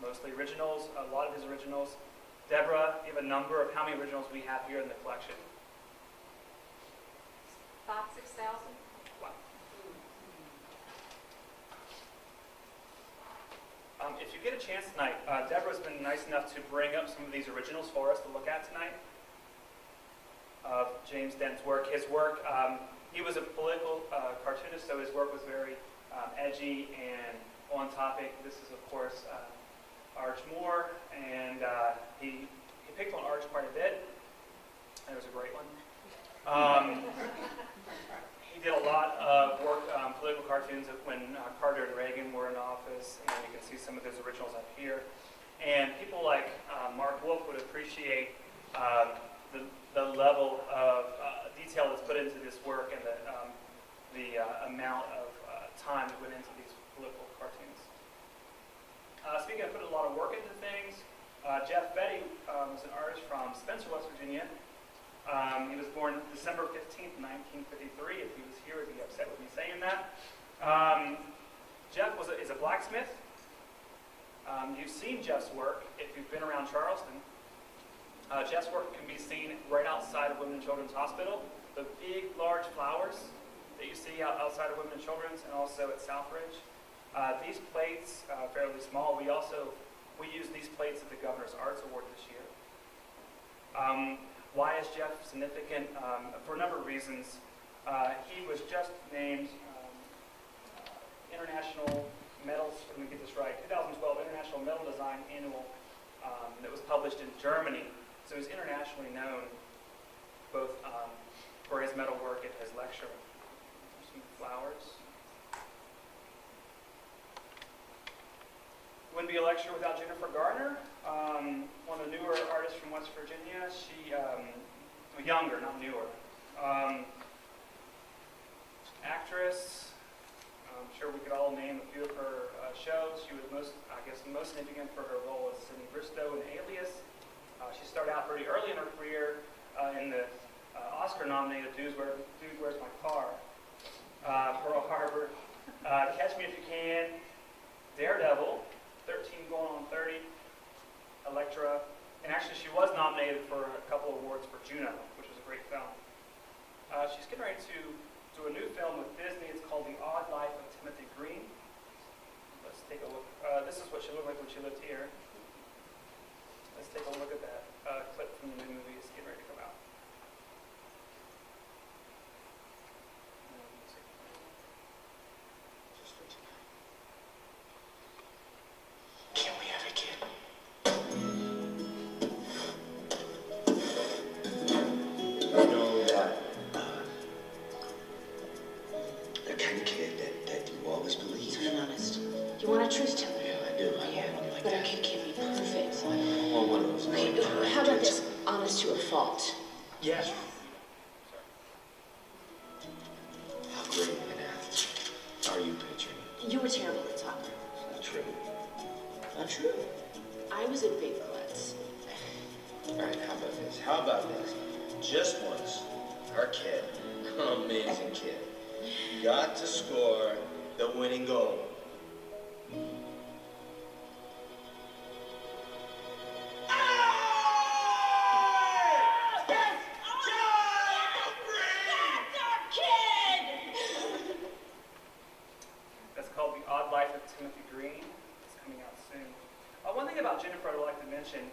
S2: mostly originals, a lot of his originals. Deborah, you have a number of how many originals we have here in the collection?
S10: 5,000-6,000.
S2: Wow. If you get a chance tonight, Deborah's been nice enough to bring up some of these originals for us to look at tonight of James Dent's work. His work, he was a political cartoonist, so his work was very edgy and on topic. This is, of course, Arch Moore, and he picked on Arch quite a bit. It was a great one. He did a lot of work, political cartoons when Carter and Reagan were in office, and you can see some of his originals up here. And people like Mark Wolf would appreciate the level of detail that's put into this work and the amount of time that went into these political cartoons. Speaking of putting a lot of work into things, Jeff Betty was an artist from Spencer, West Virginia. He was born December 15th, 1953. If he was here, he'd be upset with me saying that. Jeff is a blacksmith. You've seen Jeff's work if you've been around Charleston. Jeff's work can be seen right outside of Women and Children's Hospital. The big, large flowers that you see outside of Women and Children's, and also at Southridge. These plates, fairly small. We use these plates at the Governor's Arts Award this year. Why is Jeff significant? For a number of reasons. He was just named International Metals, let me get this right, 2012 International Metal Design Annual that was published in Germany. So he's internationally known both for his metal work and his lecture. Some flowers. Wouldn't be a lecture without Jennifer Gardner, one of the newer artists from West Virginia. She, younger, not newer. Actress. I'm sure we could all name a few of her shows. She was most significant for her role as Sidney Bristow in Alias. She started out pretty early in her career in the Oscar-nominated Dude, Where's My Car? Pearl Harbor. Catch Me If You Can. Daredevil. 13 going on 30, Elektra, and actually she was nominated for a couple awards for Juno, which was a great film. She's getting ready to do a new film with Disney. It's called The Odd Life of Timothy Green. Let's take a look. This is what she looked like when she lived here. Let's take a look at that clip from the new movie that's getting ready to come out.
S3: Can we have a kid? You know that the kind of kid that you always believe.
S12: I'm honest. You want a truth teller?
S3: Yeah, I do. I want one like
S12: But
S3: that.
S12: our kid can't be perfect.
S3: I want one of those.
S12: Okay, how about this? Honest to a fault.
S3: Yes. How great an athlete are you picturing?
S12: You were terrible at soccer.
S3: It's not true. Not true.
S12: I was a big klutz.
S3: All right, how about this? How about this? Just once, our kid, amazing kid, got to score the winning goal.
S2: That's called The Odd Life of Timothy Green. It's coming out soon. One thing about about Jennifer I'd like to mention.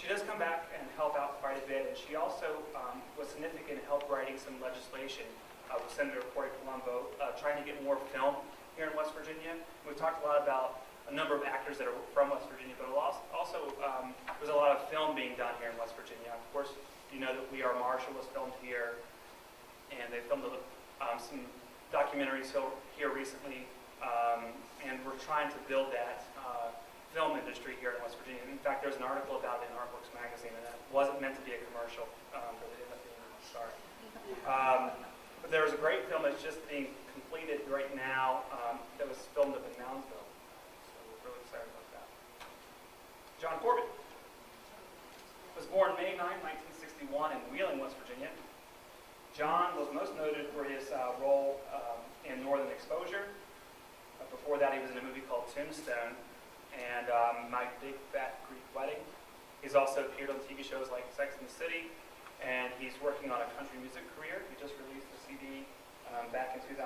S2: She does come back and help out quite a bit, and she also was significant in help writing some legislation with Senator Cory Colombo, trying to get more film here in West Virginia. We've talked a lot about a number of actors that are from West Virginia, but also there's a lot of film being done here in West Virginia. Of course, you know that We Are Marshall was filmed here, and they filmed some documentaries here recently, and we're trying to build that film industry here in West Virginia. In fact, there's an article about it in Art Books Magazine, and it wasn't meant to be a commercial, but it ended up being, sorry. But there was a great film that's just being completed right now that was filmed up in Moundsville. So we're really excited about that. John Corbett was born May 9, 1961 in Wheeling, West Virginia. John was most noted for his role in Northern Exposure. Before that, he was in a movie called Tombstone and My Big Fat Greek Wedding. He's also appeared on TV shows like Sex and the City, and he's working on a country music career. He just released a CD back in 2006.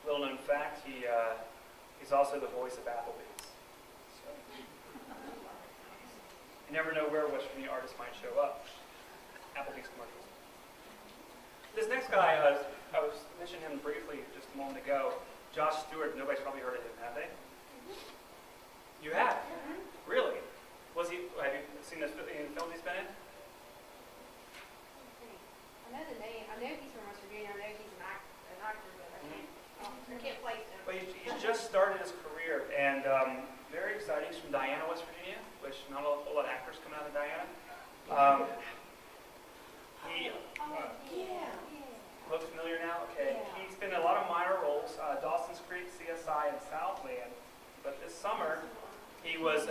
S2: Little known fact, he's also the voice of Applebee's. So, you never know where West Virginia artists might show up. Applebee's commercials. This next guy, I was mentioning him briefly just a moment ago. Josh Stewart. Nobody's probably heard of him, have they? You have? Really? Have you seen this in films he's been in?
S10: I know the name. I know he's from West Virginia. I know he's an actor, but I can't place him.
S2: Well, he's just started his career, and very exciting. He's from Diana, West Virginia, which not a whole lot of actors come out of Diana. Look familiar now? Okay. Yeah. He's been in a lot of minor roles, Dawson's Creek, CSI, and Southland. But this summer, he was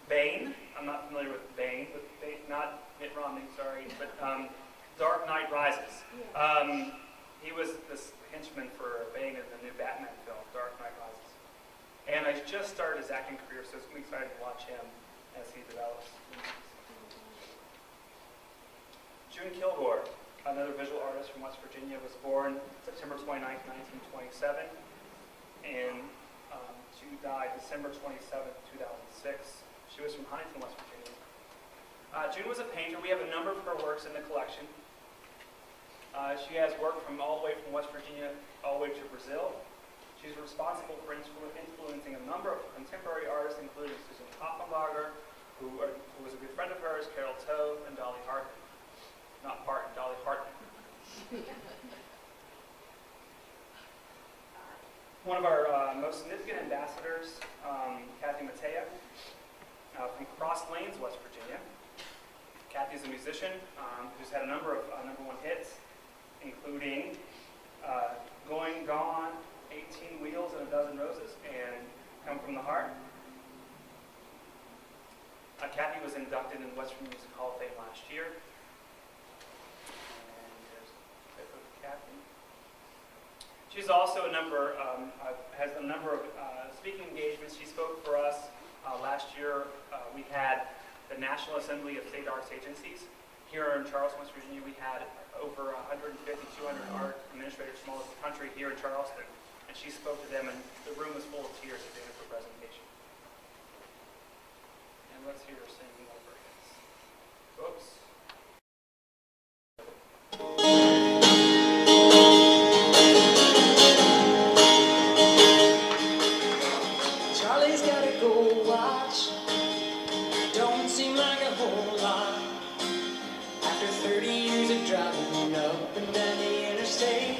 S2: Bane. I'm not familiar with Bane, not Mitt Romney, sorry, but Dark Knight Rises. He was this henchman for Bane in the new Batman film, Dark Knight Rises. And I just started his acting career, so it's going to be exciting to watch him as he develops. June Kilgore, another visual artist from West Virginia, was born September 29, 1927, and she died December 27, 2006. She was from Huntington, West Virginia. June was a painter. We have a number of her works in the collection. She has work from all the way from West Virginia all the way to Brazil. She's responsible for influencing a number of contemporary artists, including Susan Koppenlager, who was a good friend of hers, Carol Toe, and Dolly Parton. Not Parton, Dolly Parton. One of our most significant ambassadors, Mattea, from Cross Lanes, West Virginia. Kathy's a musician who's had a number of #1 hits, including Going Gone, 18 Wheels and a Dozen Roses, and Come From the Heart. Kathy was inducted in the West Virginia Music Hall of Fame last year. And there's a clip of Kathy. She's also has a number of speaking engagements. She spoke for us last year. We had the National Assembly of State Arts Agencies. Here in Charleston, West Virginia, we had over 150, 200 art administrators from all over the country here in Charleston. And she spoke to them, and the room was full of tears at the end of her presentation. And let's hear her sing more versions. Oops.
S13: Charlie's got a gold watch. Don't seem like a whole lot. After 30 years of driving up and down the interstate.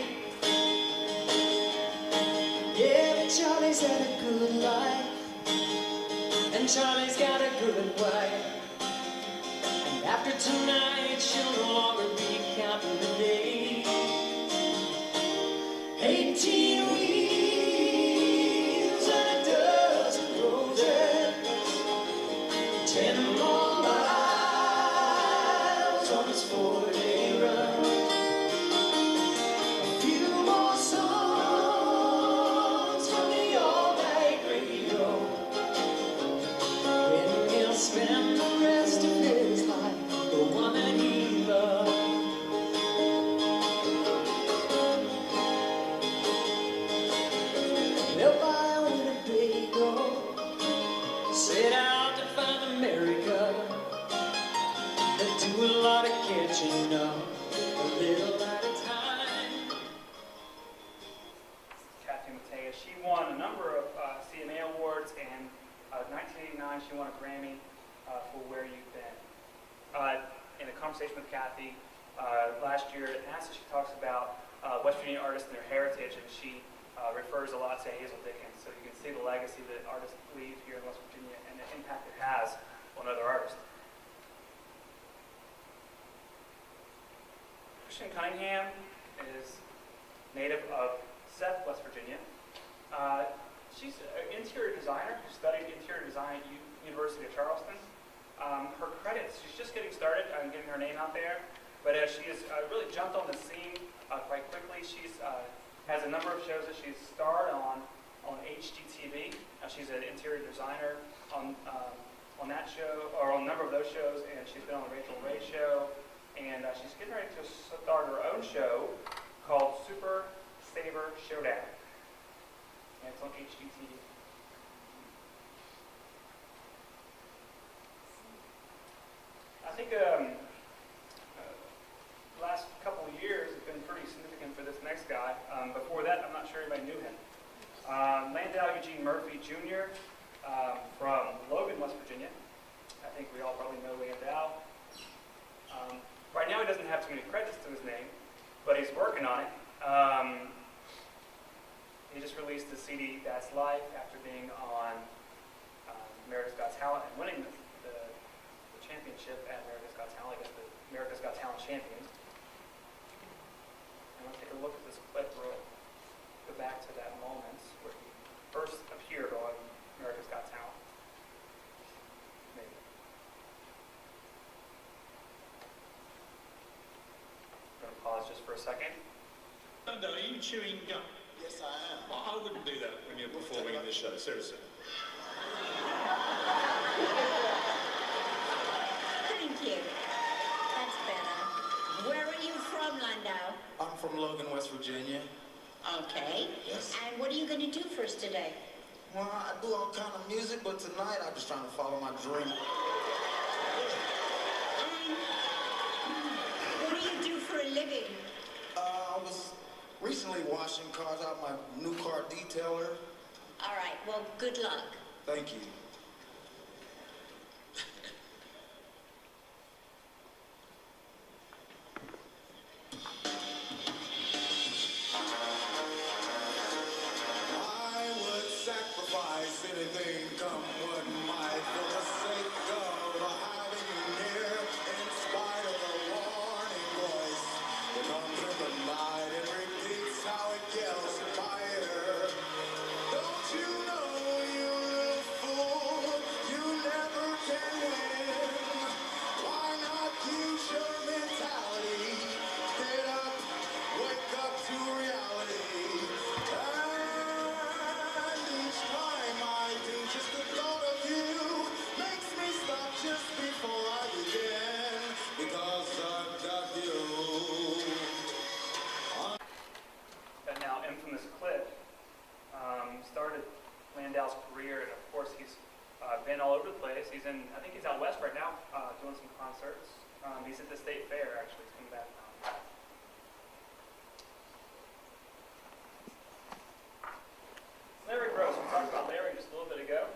S13: Yeah, but Charlie's had a good life. And Charlie's got a good wife. And after tonight, she'll no longer be counting the days. 18 wheels and a dozen roses. 10 more miles on this 4-day run. A few more songs from the all-night radio. When he'll spend the rest of his life, the one that he loved.
S2: won a number of CMA awards, and 1989 she won a Grammy for Where You've Been. In a conversation with Kathy last year at NASA, she talks about West Virginia artists and their heritage, and she refers a lot to Hazel Dickens. So you can see the legacy that artists leave here in West Virginia and the impact it has on other artists. Shin Kind Ham is native of Seth, West Virginia. She's an interior designer who studied interior design at University of Charleston. Her credits, she's just getting started on getting her name out there, but she has really jumped on the scene quite quickly. She has a number of shows that she's starred on HGTV. She's an interior designer on that show, or on a number of those shows, and she's been on the Rachel Ray show. And she's getting ready to start her own show called Super Saver Showdown. And it's on HGTV. I think the last couple of years have been pretty significant for this next guy. Before that, I'm not sure anybody knew him. Landau Eugene Murphy Jr. From Logan, West Virginia. I think we all probably know Landau. Right now he doesn't have too many credits to his name, but he's working on it. He just released the CD That's Life after being on America's Got Talent and winning the championship at America's Got Talent, I guess the America's Got Talent champion. And let's take a look at this clip real, go back to that moment where he first appeared on America's Got Talent. Maybe. Pause just for a second.
S14: Landau, are you chewing gum?
S9: Yes, I am.
S14: Well, I wouldn't do that when you're performing in this show, seriously.
S12: Thank you. That's better. Where are you from, Landau?
S9: I'm from Logan, West Virginia.
S12: Okay.
S9: Yes.
S12: And what are you going to do for us today?
S9: Well, I do all kind of music, but tonight I'm just trying to follow my dream.
S12: What do you do for a living?
S9: I was recently washing cars out, my new car detailer.
S12: All right. Well, good luck.
S9: Thank you. I would sacrifice anything, come what might, for the sake of having you near, in spite of the warning voice that comes in the night and repeats how it yells in my ear. Don't you know, you little fool, you never can win. Why not use your mentality? Get up, wake up to reality. And each time I do, just the thought of you makes me stop just before I begin, because I've got you.
S2: That now infamous clip started Landau's career, and of course he's been all over the place. He's in, I think he's out west right now doing some concerts. He's at the State Fair, actually. He's coming back now. Larry Gross, we talked about Larry just a little bit ago.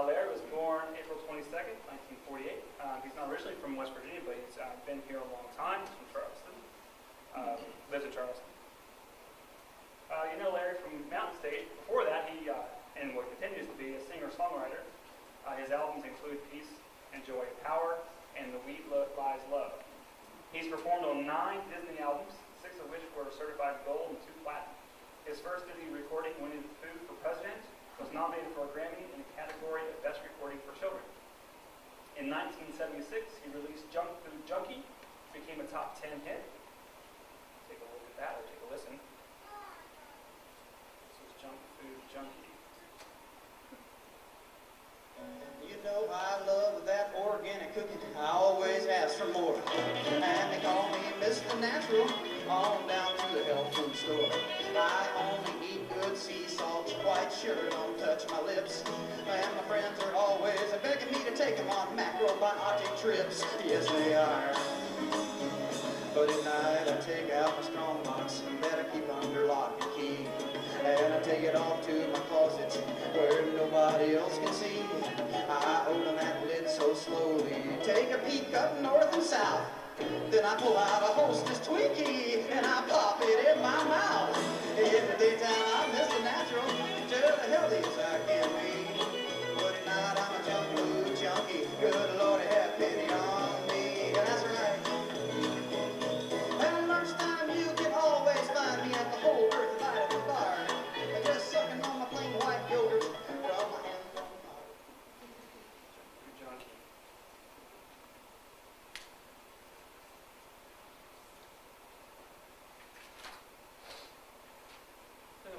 S2: Larry was born April 22nd, 1948. He's not originally from West Virginia, but he's been here a long time. He's from Charleston. Lives in Charleston. You know Larry from Mountain State. Before that, he, and what continues to be, a singer-songwriter. His albums include Peace and Joy and Power and The Wheat Lies Love. He's performed on 9 Disney albums, 6 of which were certified gold and 2 platinum. His first Disney recording, Winnie the Pooh for President, was nominated for a Grammy in the category of Best Recording for Children. In 1976, he released Junk Food Junkie, became a top 10 hit. Take a look at that, or take a listen. This was Junk Food Junkie.
S6: You know I love that organic cooking. I always ask for more. And they call me Mr. Natural, on down to the health food store. I only eat good sea salts, quite sure don't touch my lips. And my friends are always begging me to take them on macrobiotic trips. Yes, they are. But at night I take out my strong box that I keep under lock and key. And I take it off to my closets where nobody else can see. I open that lid so slowly, take a peek up north and south. Then I pull out a Hostess Twinkie and I pop it in my mouth. In the daytime I'm Mr. Natural, just the healthiest I can be. But at night I'm a junk food junkie, good Lord have pity on me. That's right. At lunchtime you can always find me at the Whole Earth Vitamin Bar, just sucking on my plain white yogurt from my hand.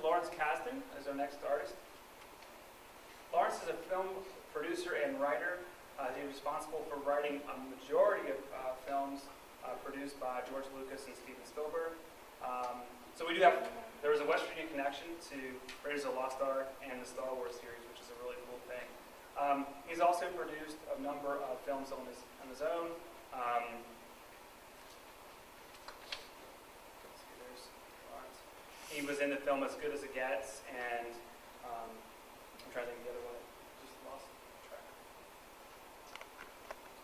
S2: Lawrence Kasdan is our next artist. Lawrence is a film producer and writer. He's responsible for writing a majority of films produced by George Lucas and Steven Spielberg. So we do have, there was a West Virginia connection to Raiders of the Lost Ark and the Star Wars series, which is a really cool thing. He's also produced a number of films on his own. He was in the film As Good as It Gets, and I'm trying to think of the other one. Just lost track.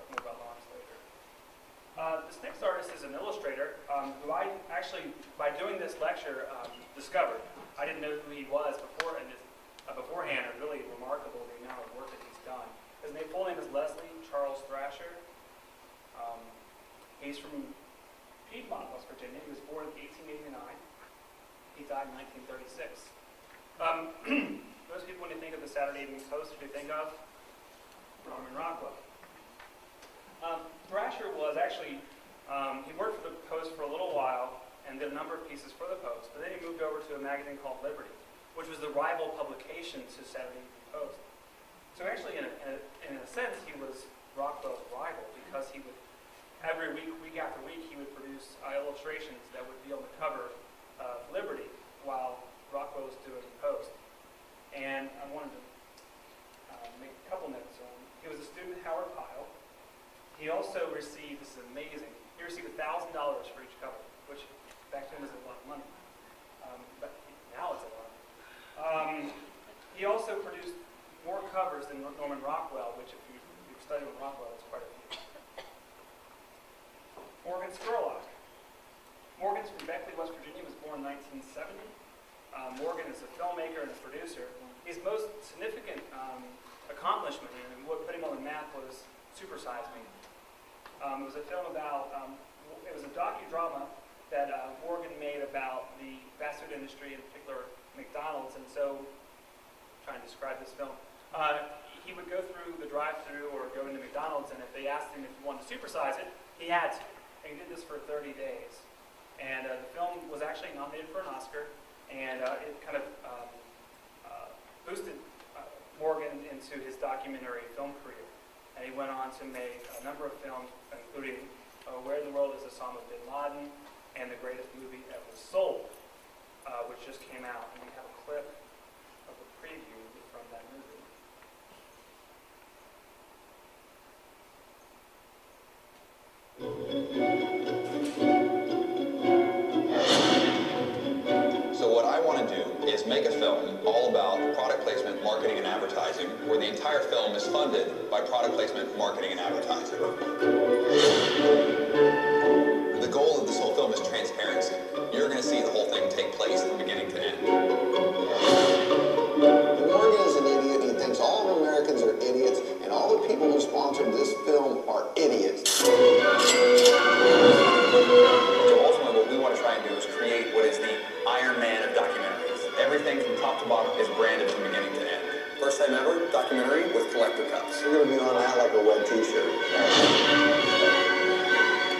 S2: Talk more about Lawrence later. This next artist is an illustrator who I actually, by doing this lecture, discovered. I didn't know who he was beforehand. It's really remarkable the amount of work that he's done. His full name is Leslie Charles Thrasher. He's from Piedmont, West Virginia. He was born in 1889. He died in 1936. Most people, when you think of the Saturday Evening Post, what do you think of? Norman Rockwell. Thrasher was actually, he worked for the Post for a little while and did a number of pieces for the Post, but then he moved over to a magazine called Liberty, which was the rival publication to Saturday Evening Post. So actually, in a sense, he was Rockwell's rival, because he would, every week, week after week, he would produce illustrations that would be on the cover of Liberty while Rockwell was doing Post. And I wanted to make a couple notes on him. He was a student at Howard Pyle. He also received, this is amazing, he received $1,000 for each cover, which back then was a lot of money. But now it's a lot. He also produced more covers than Norman Rockwell, which if you've studied with Rockwell, it's quite a few. Morgan Spurlock. Morgan's from Beckley, West Virginia, was born in 1970. Morgan is a filmmaker and a producer. His most significant accomplishment, and what put him on the map, was Super Size Me. It was a film about, it was a docudrama that Morgan made about the fast food industry, in particular McDonald's. And so, trying to describe this film, he would go through the drive-thru or go into McDonald's, and if they asked him if he wanted to supersize it, he had to. And he did this for 30 days. And the film was actually nominated for an Oscar, and it kind of boosted Morgan into his documentary film career. And he went on to make a number of films, including Where in the World is Osama bin Laden, and The Greatest Movie Ever Sold, which just came out. And we have a clip of a preview from that movie.
S15: So what I want to do is make a film all about product placement, marketing, and advertising, where the entire film is funded by product placement, marketing, and advertising. The goal of this whole film is transparency. You're going to see the whole thing take place from beginning to end.
S5: Morgan is an idiot. He thinks all of Americans are idiots, and all the people who sponsored this film are idiots.
S15: So ultimately what we want to try and do is create what is the Iron Man of documentaries. Everything from top to bottom is branded from beginning to end. First time ever, documentary with collector cups.
S5: You're going to be on that like a wet t-shirt.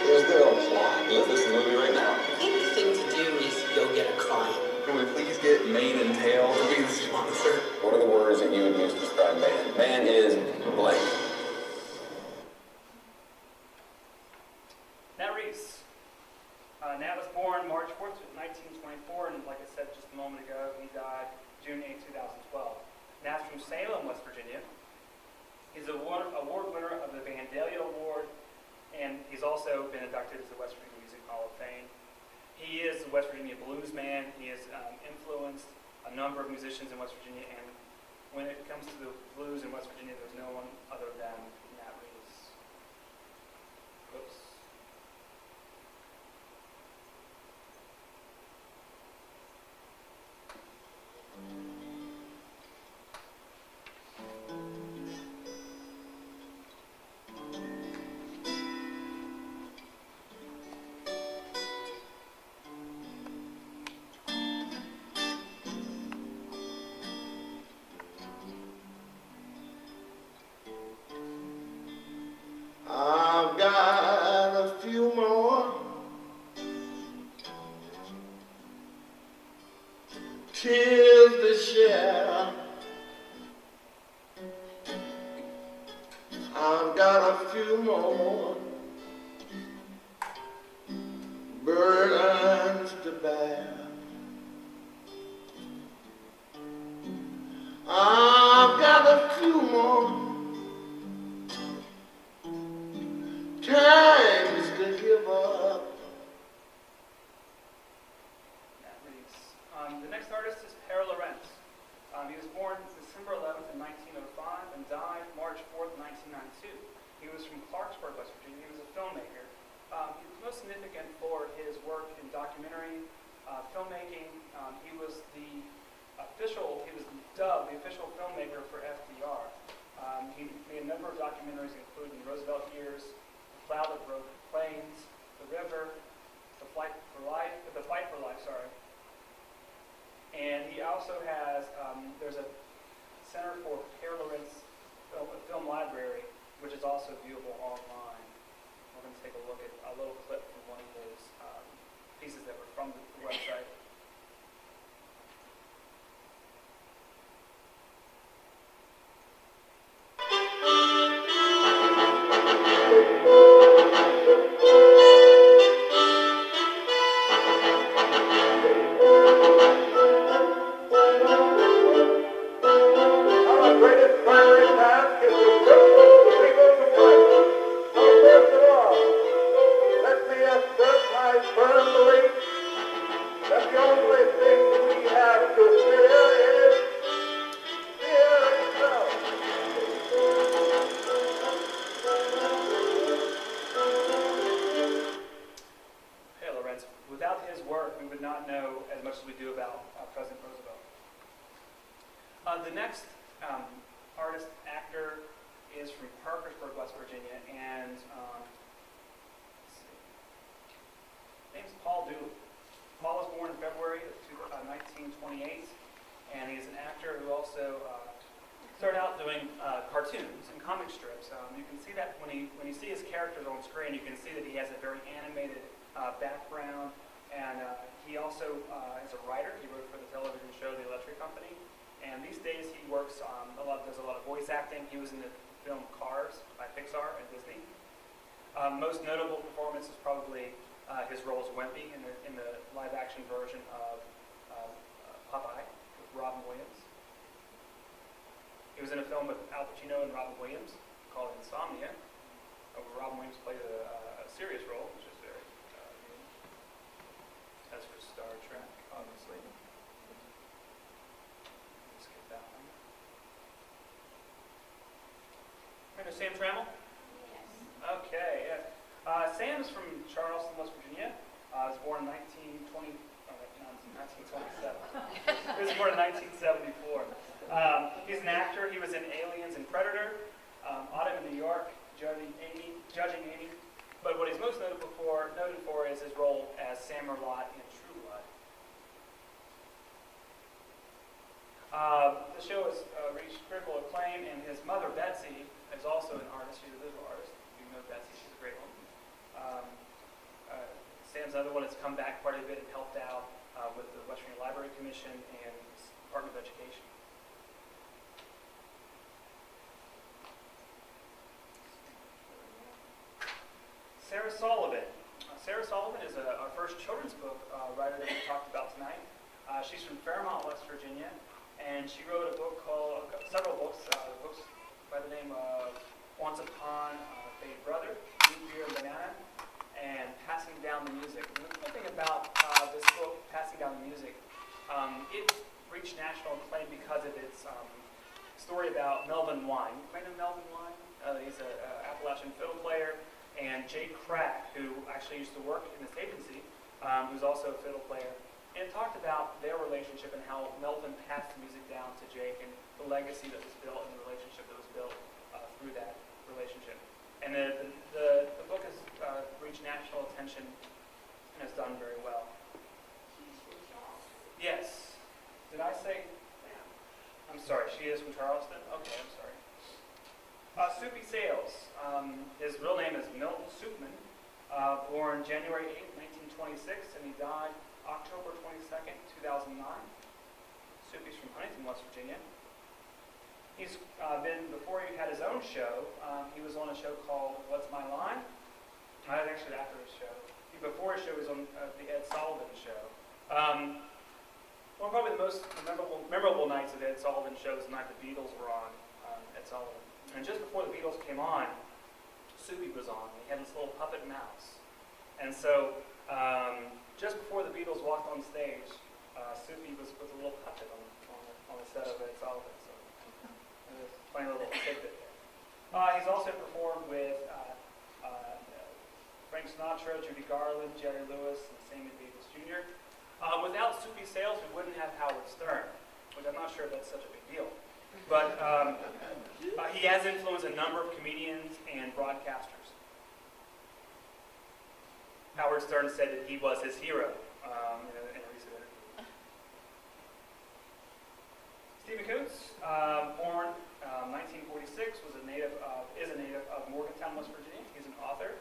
S5: Is there a plot?
S15: This is the movie right now.
S16: I think the thing to do is go get a client.
S15: Can we please get mane and tail to be the sponsor? What are the words that you would use to describe man? Man is blank.
S2: Reese. Nat was born March 4th, 1924, and like I said just a moment ago, he died June 8, 2012. Nat's from Salem, West Virginia. He's an award winner of the Vandalia Award and he's also been inducted into the West Virginia Music Hall of Fame. He is the West Virginia blues man. He has influenced a number of musicians in West Virginia, and when it comes to the blues in West Virginia, there's no one other than Reese. Oops.
S9: I've got a few more tears to share. I've got a few more burdens to bear. I've got a few more times to give up.
S2: The next artist is Pere Lorentz. He was born December 11th in 1905 and died March 4th, 1992. He was from Clarksburg, West Virginia. He was a filmmaker. He was most significant for his work in documentary filmmaking. He was dubbed the official filmmaker for FDR. He made a number of documentaries, including the Roosevelt Years, The Cloud That Broke the Plains, The River, The Fight for Life, And he also has, there's a Center for Pere Lorentz Film Library, which is also viewable online. We're going to take a look at a little clip from one of those pieces that were from the website. The next artist, actor, is from Parkersburg, West Virginia, and let's see. His name's Paul Dooley. Paul was born in February of 1928, and he's an actor who also started out doing cartoons and comic strips. You can see that when you see his characters on screen, you can see that he has a very animated background, and he also is a writer. He wrote for the television show The Electric Company. And these days he works does a lot of voice acting. He was in the film Cars by Pixar and Disney. Most notable performance is probably his role as Wimpy in the live-action version of Popeye with Robin Williams. He was in a film with Al Pacino and Robin Williams called Insomnia, where Robin Williams played a serious role, which is very unique. That's for Star Trek, obviously. Remember Sam Trammell?
S10: Yes.
S2: Okay, yes. Sam's from Charleston, West Virginia. Was born in 1927. He was born in 1974. He's an actor. He was in Aliens and Predator, Autumn in New York, Judging Amy. But what he's most noted for is his role as Sam Merlot in True Blood. The show has reached critical acclaim, and his mother, Betsy, is also an artist. She's a visual artist. You know Betsy, she's a great woman. Sam's another one that's come back quite a bit and helped out with the West Virginia Library Commission and the Department of Education. Sarah Sullivan. Sarah Sullivan is our first children's book writer that we talked about tonight. She's from Fairmont, West Virginia, and she wrote a book called, several books by the name of Once Upon a Faded Brother, New Year, and down the music. And the cool thing about this book, Passing Down the Music, it reached national acclaim because of its story about Melvin Wine. You might know Melvin Wine? He's an Appalachian fiddle player. And Jake Crack, who actually used to work in this agency, who's also a fiddle player, and talked about their relationship and how Melvin passed the music down to Jake and the legacy that was built and the relationship that was built through that relationship. And the book has reached national attention and has done very well. Yes. Did I say? I'm sorry, she is from Charleston? Okay, I'm sorry. Soupy Sales. His real name is Milton Soupman, born January 8, 1926, and he died October 22nd, 2009. Soupy's from Huntington, West Virginia. He's before he had his own show, he was on a show called What's My Line? Actually after his show. Before his show, he was on the Ed Sullivan Show. One of probably the most memorable nights of Ed Sullivan show was the night the Beatles were on Ed Sullivan. And just before the Beatles came on, Soupy was on. He had this little puppet mouse. And so just before the Beatles walked on stage, Soupy was with a little puppet on the set of Ed Sullivan. So it was playing a little tidbit there. He's also performed with Frank Sinatra, Judy Garland, Jerry Lewis, and Sammy Davis Jr. Without Soupy Sales, we wouldn't have Howard Stern, which I'm not sure if that's such a big deal. But he has influenced a number of comedians and broadcasters. Howard Stern said that he was his hero in a recent interview. Stephen Koontz, born 1946, is a native of Morgantown, West Virginia. He's an author.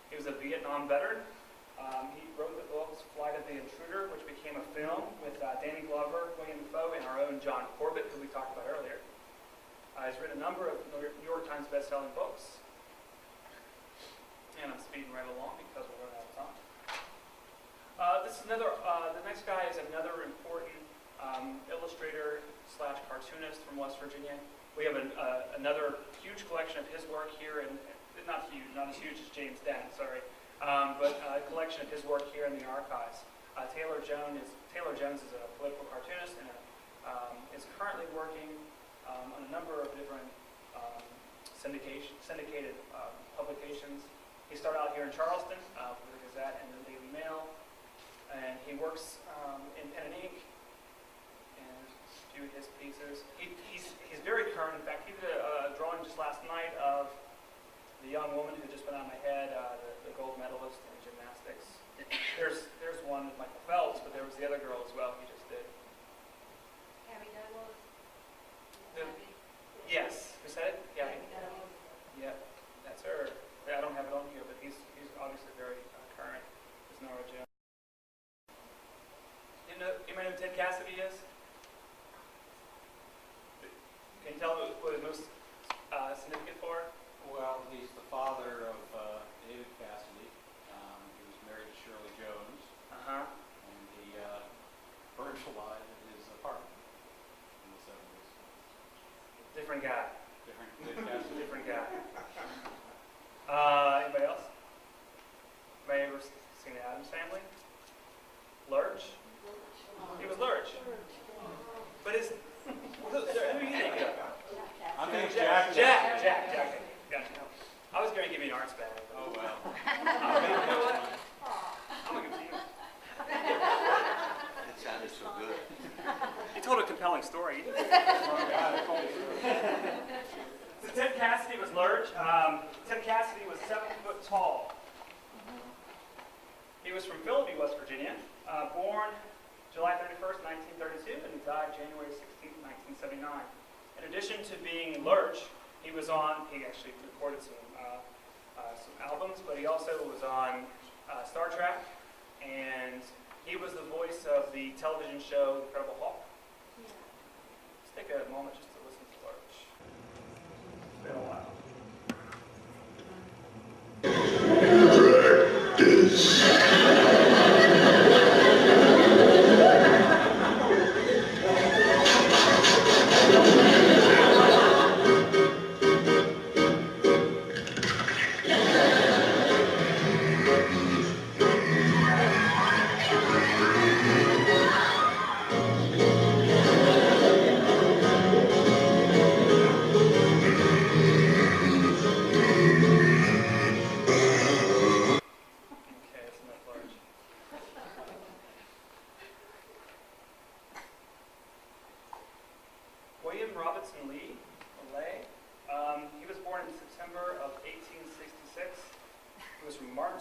S2: He was a Vietnam veteran. He wrote the books Flight of the Intruder, which became a film with Danny Glover, William Dafoe, and our own John Corbett, who we talked about earlier. He's written a number of New York Times best-selling books. And I'm speeding right along because we're running out of time. The next guy is another important illustrator / cartoonist from West Virginia. We have another huge collection of his work here, and not as huge as James Dent, sorry. But a collection of his work here in the archives. Taylor Jones is a political cartoonist and is currently working on a number of different syndicated publications. He started out here in Charleston with the Gazette and the Daily Mail, and he works in pen and ink and a few of his pieces. He's very current. In fact, he did a drawing just last night of the young woman who just went out of my head, the gold medalist in gymnastics. There's one with Michael Phelps, but there was the other girl as well he just did. Yes, who said it? Yeah. Yeah, that's her. I don't have it on here, but he's obviously very current. It's Nora Jones. You know who Ted Cassidy is? Can you tell me what he's most significant for?
S17: Well, he's the father of David Cassidy. He was married to Shirley Jones. And he burned alive in his apartment in the 70s.
S2: Different guy. Different guy. Anybody else? Anybody ever seen the Addams Family? Lurch? He was Lurch. But who do you think of?
S17: I'm thinking Jack.
S2: Jack. I was going to give you an arts bag.
S17: Oh, well.
S2: You know what? I'm going to give it to you.
S5: It sounded so good.
S2: You told a compelling story. So Ted Cassidy was Lurch. Ted Cassidy was 7 foot tall. He was from Philippi, West Virginia, born July 31st, 1932, and he died January 16th, 1979. In addition to being Lurch, he actually recorded some albums, but he also was on Star Trek, and he was the voice of the television show The Incredible Hulk. Let's take a moment just to listen to Lurch. It's been a while.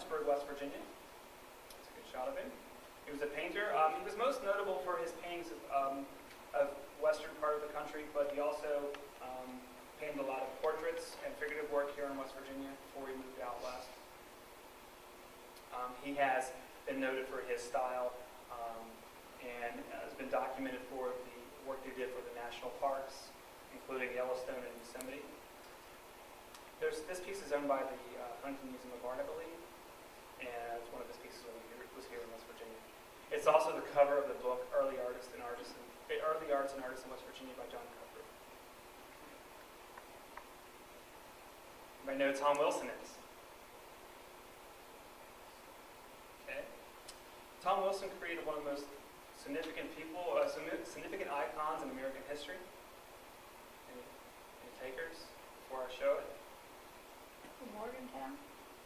S2: Lawrenceburg, West Virginia. That's a good shot of him. He was a painter. He was most notable for his paintings of western part of the country, but he also painted a lot of portraits and figurative work here in West Virginia before he moved out west. He has been noted for his style and has been documented for the work he did for the national parks, including Yellowstone and Yosemite. This piece is owned by the Huntington Museum of Art, I believe, and it's one of his pieces when he was here in West Virginia. It's also the cover of the book Early Arts and Artists in West Virginia by John Cooper. Anybody know who Tom Wilson is? Okay. Tom Wilson created one of the most significant significant icons in American history. Any takers before I show it?
S12: From Morgantown?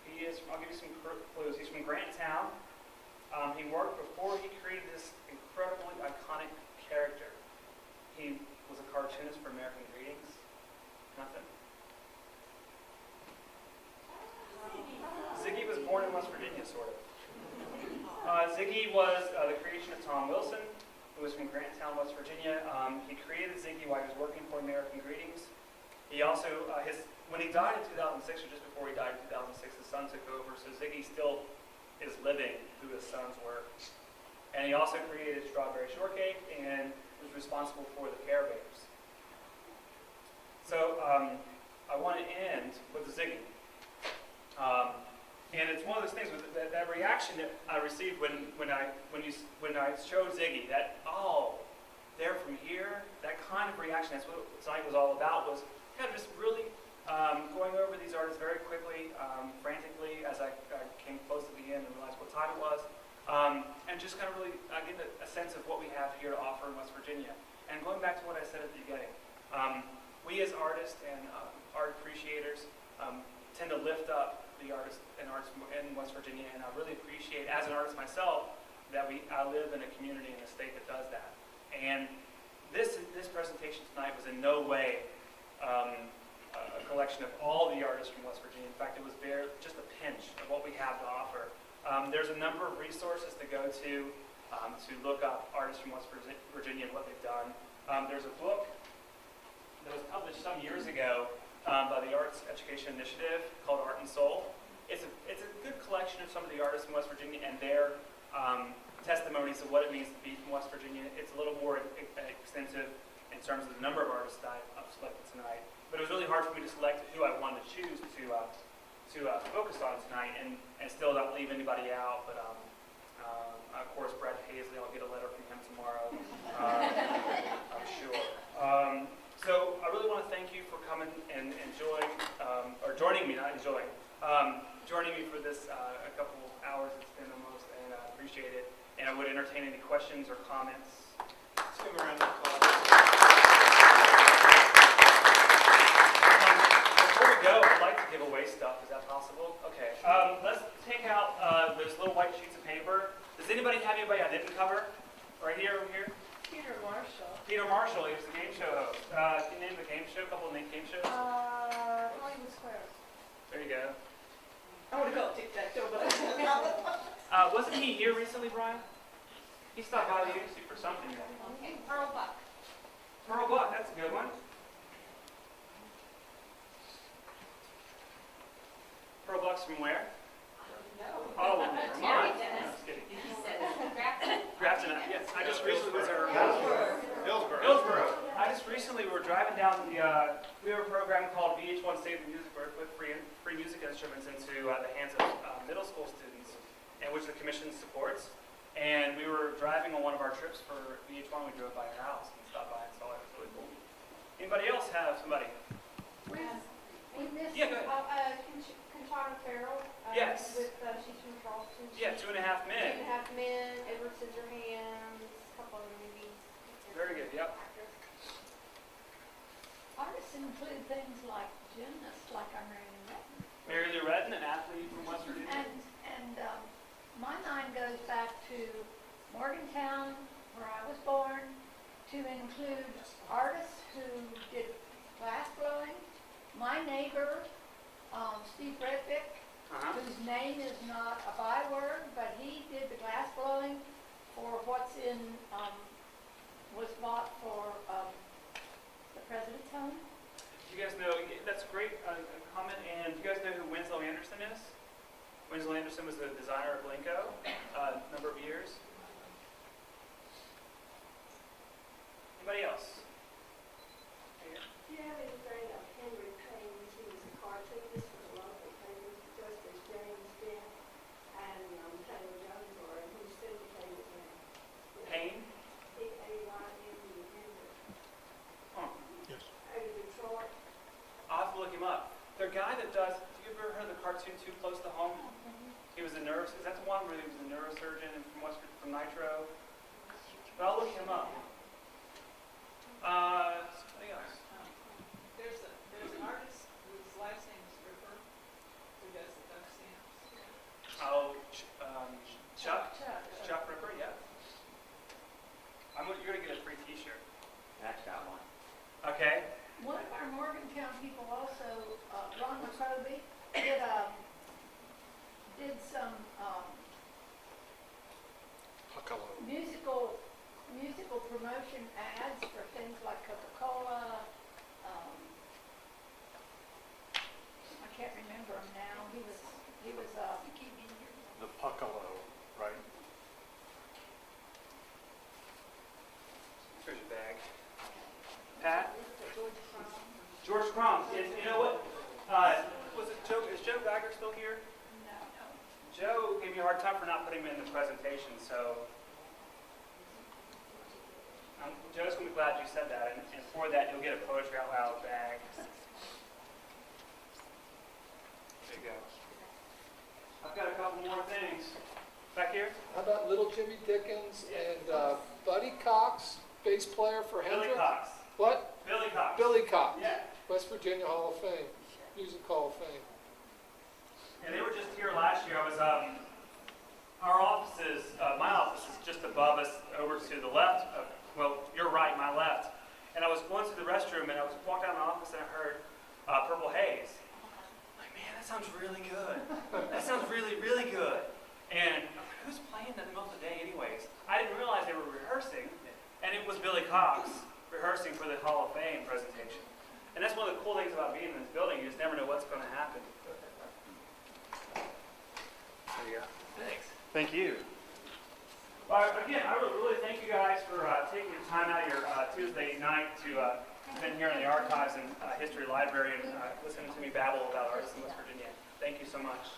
S2: He is, I'll give you some clues. He's from Granttown. He worked before he created this incredibly iconic character. He was a cartoonist for American Greetings. Nothing? Ziggy was born in West Virginia, sort of. Ziggy was the creation of Tom Wilson, who was from Granttown, West Virginia. He created Ziggy while he was working for American Greetings. He also, when he died in 2006, or just before he died in 2006, his son took over, so Ziggy still is living through his son's work. And he also created Strawberry Shortcake and was responsible for the Care Bears. So I want to end with the Ziggy. And it's one of those things with that reaction that I received when I showed Ziggy, that, oh, they're from here, that kind of reaction, that's what tonight was all about, was kind of just really going over these artists very quickly, frantically, as I came close to the end and realized what time it was, and just kind of really getting a sense of what we have here to offer in West Virginia. And going back to what I said at the beginning, we as artists and art appreciators tend to lift up the artists in West Virginia, and I really appreciate, as an artist myself, that I live in a community in a state that does that. And this presentation tonight was in no way a collection of all the artists from West Virginia. In fact, it was just a pinch of what we have to offer. There's a number of resources to go to look up artists from West Virginia and what they've done. There's a book that was published some years ago by the Arts Education Initiative called Art and Soul. It's a good collection of some of the artists in West Virginia and their testimonies of what it means to be from West Virginia. It's a little more extensive in terms of the number of artists that I've selected tonight. But it was really hard for me to select who I wanted to choose to focus on tonight and still not leave anybody out. But of course, Brett Hazley, I'll get a letter from him tomorrow, I'm sure. So I really want to thank you for coming and enjoying, or joining me, not enjoying, joining me for this a couple hours it's been almost, and I appreciate it. And I would entertain any questions or comments.
S1: Let's give a round of applause.
S2: Before we go, I'd like to give away stuff. Is that possible? Okay. Let's take out those little white sheets of paper. Does anybody have anybody I didn't cover? Right here, over here?
S12: Peter Marshall.
S2: Peter Marshall, he was the game show host. Can you name the game show, a couple of game shows?
S12: Hollywood Squares.
S2: There you go.
S12: I want to go take that too, but
S2: Wasn't he here recently, Brian? He stopped by the agency for something.
S12: okay. Pearl Buck.
S2: Pearl Buck, that's a good one. Pearl Buck's from where?
S12: No.
S2: Oh, well, never mind.
S12: Dennis.
S2: No, just kidding.
S12: He said Grafton.
S2: Grafton, yes. I just recently was there.
S1: Hillsborough.
S2: I just recently were driving down we have a program called VH1 Save the Music, where we put free music instruments into the hands of middle school students, and which the commission supports. And we were driving on one of our trips for VH1. We drove by her house and stopped by and saw it. It was really cool. Anybody else have somebody?
S10: We missed
S2: Yeah, go ahead.
S10: Conchata Farrell.
S2: Yes.
S10: She's from Charleston.
S2: Yeah, 2.5 Men.
S10: 2.5 Men, Edward Scissorhands, a couple other movies.
S2: Very good, yep.
S12: Artists include things like gymnasts, like our Mary Lou Retton.
S2: Mary Lou Retton, an athlete from West Virginia.
S12: And my mind goes back to Morgantown, where I was born, to include artists who did glass blowing. My neighbor, Steve Redvick, whose name is not a byword, but he did the glass blowing for what's in, was bought for the president's home.
S2: You guys know, that's a great comment, and do you guys know who Winslow Anderson is? Winslow Anderson was the designer of Blinko a number of years. Anybody else?
S18: Do you have anything of Henry Payne's? He was a cartoonist for the local papers, just as James Dent and Taylor Jones were, and he syndicated them.
S2: Payne?
S18: P-A-Y-N-E-N.
S2: Huh.
S1: Yes.
S18: Out of Detroit.
S2: I'll have to look him up. The guy that does, have you ever heard of the cartoon Too Close to Home? He was a nurse. Is that the one where he was a neurosurgeon and from Nitro? But I'll look him up. Something else.
S19: There's an artist whose last name is Ripper, who does the duck stamps.
S2: Oh, Chuck Ripper, yeah. You're gonna get a free T-shirt.
S17: That's got one.
S2: Okay.
S12: One of our Morgantown people also, Ron McCroby, did some musical promotion ads for things like Coca-Cola. I can't remember him now. He was
S14: The Puckalo, right?
S2: Here's your bag. Pat? George Crumb. You know what? Was it Joe? Is Joe Geiger still here?
S12: No.
S2: Joe gave me a hard time for not putting him in the presentation, so Joe's going to be glad you said that, and for that you'll get a Poetry Out Loud bag. There you go. I've got a couple more things. Back here?
S20: How about Little Jimmy Dickens and Buddy Cox, bass player for Hendrix?
S2: Billy Cox.
S20: What?
S2: Billy Cox.
S20: Billy Cox.
S2: Yeah.
S20: West Virginia Hall of Fame, Music Hall of Fame.
S2: And they were just here last year. I was, our offices, my office is just above us, over to the left. Well, your right, my left. And I was going to the restroom, and I was walking out of my office, and I heard Purple Haze. I'm like, man, that sounds really good. That sounds really, really good. And I'm like, who's playing that in the middle of the day anyways? I didn't realize they were rehearsing, and it was Billy Cox rehearsing for the Hall of Fame presentation. And that's one of the cool things about being in this building. You just never know what's going to happen. There you go. Thanks. Thank you. Again, I would really thank you guys for taking your time out of your Tuesday night to spend here in the archives and history library and listening to me babble about artists in West Virginia. Thank you so much.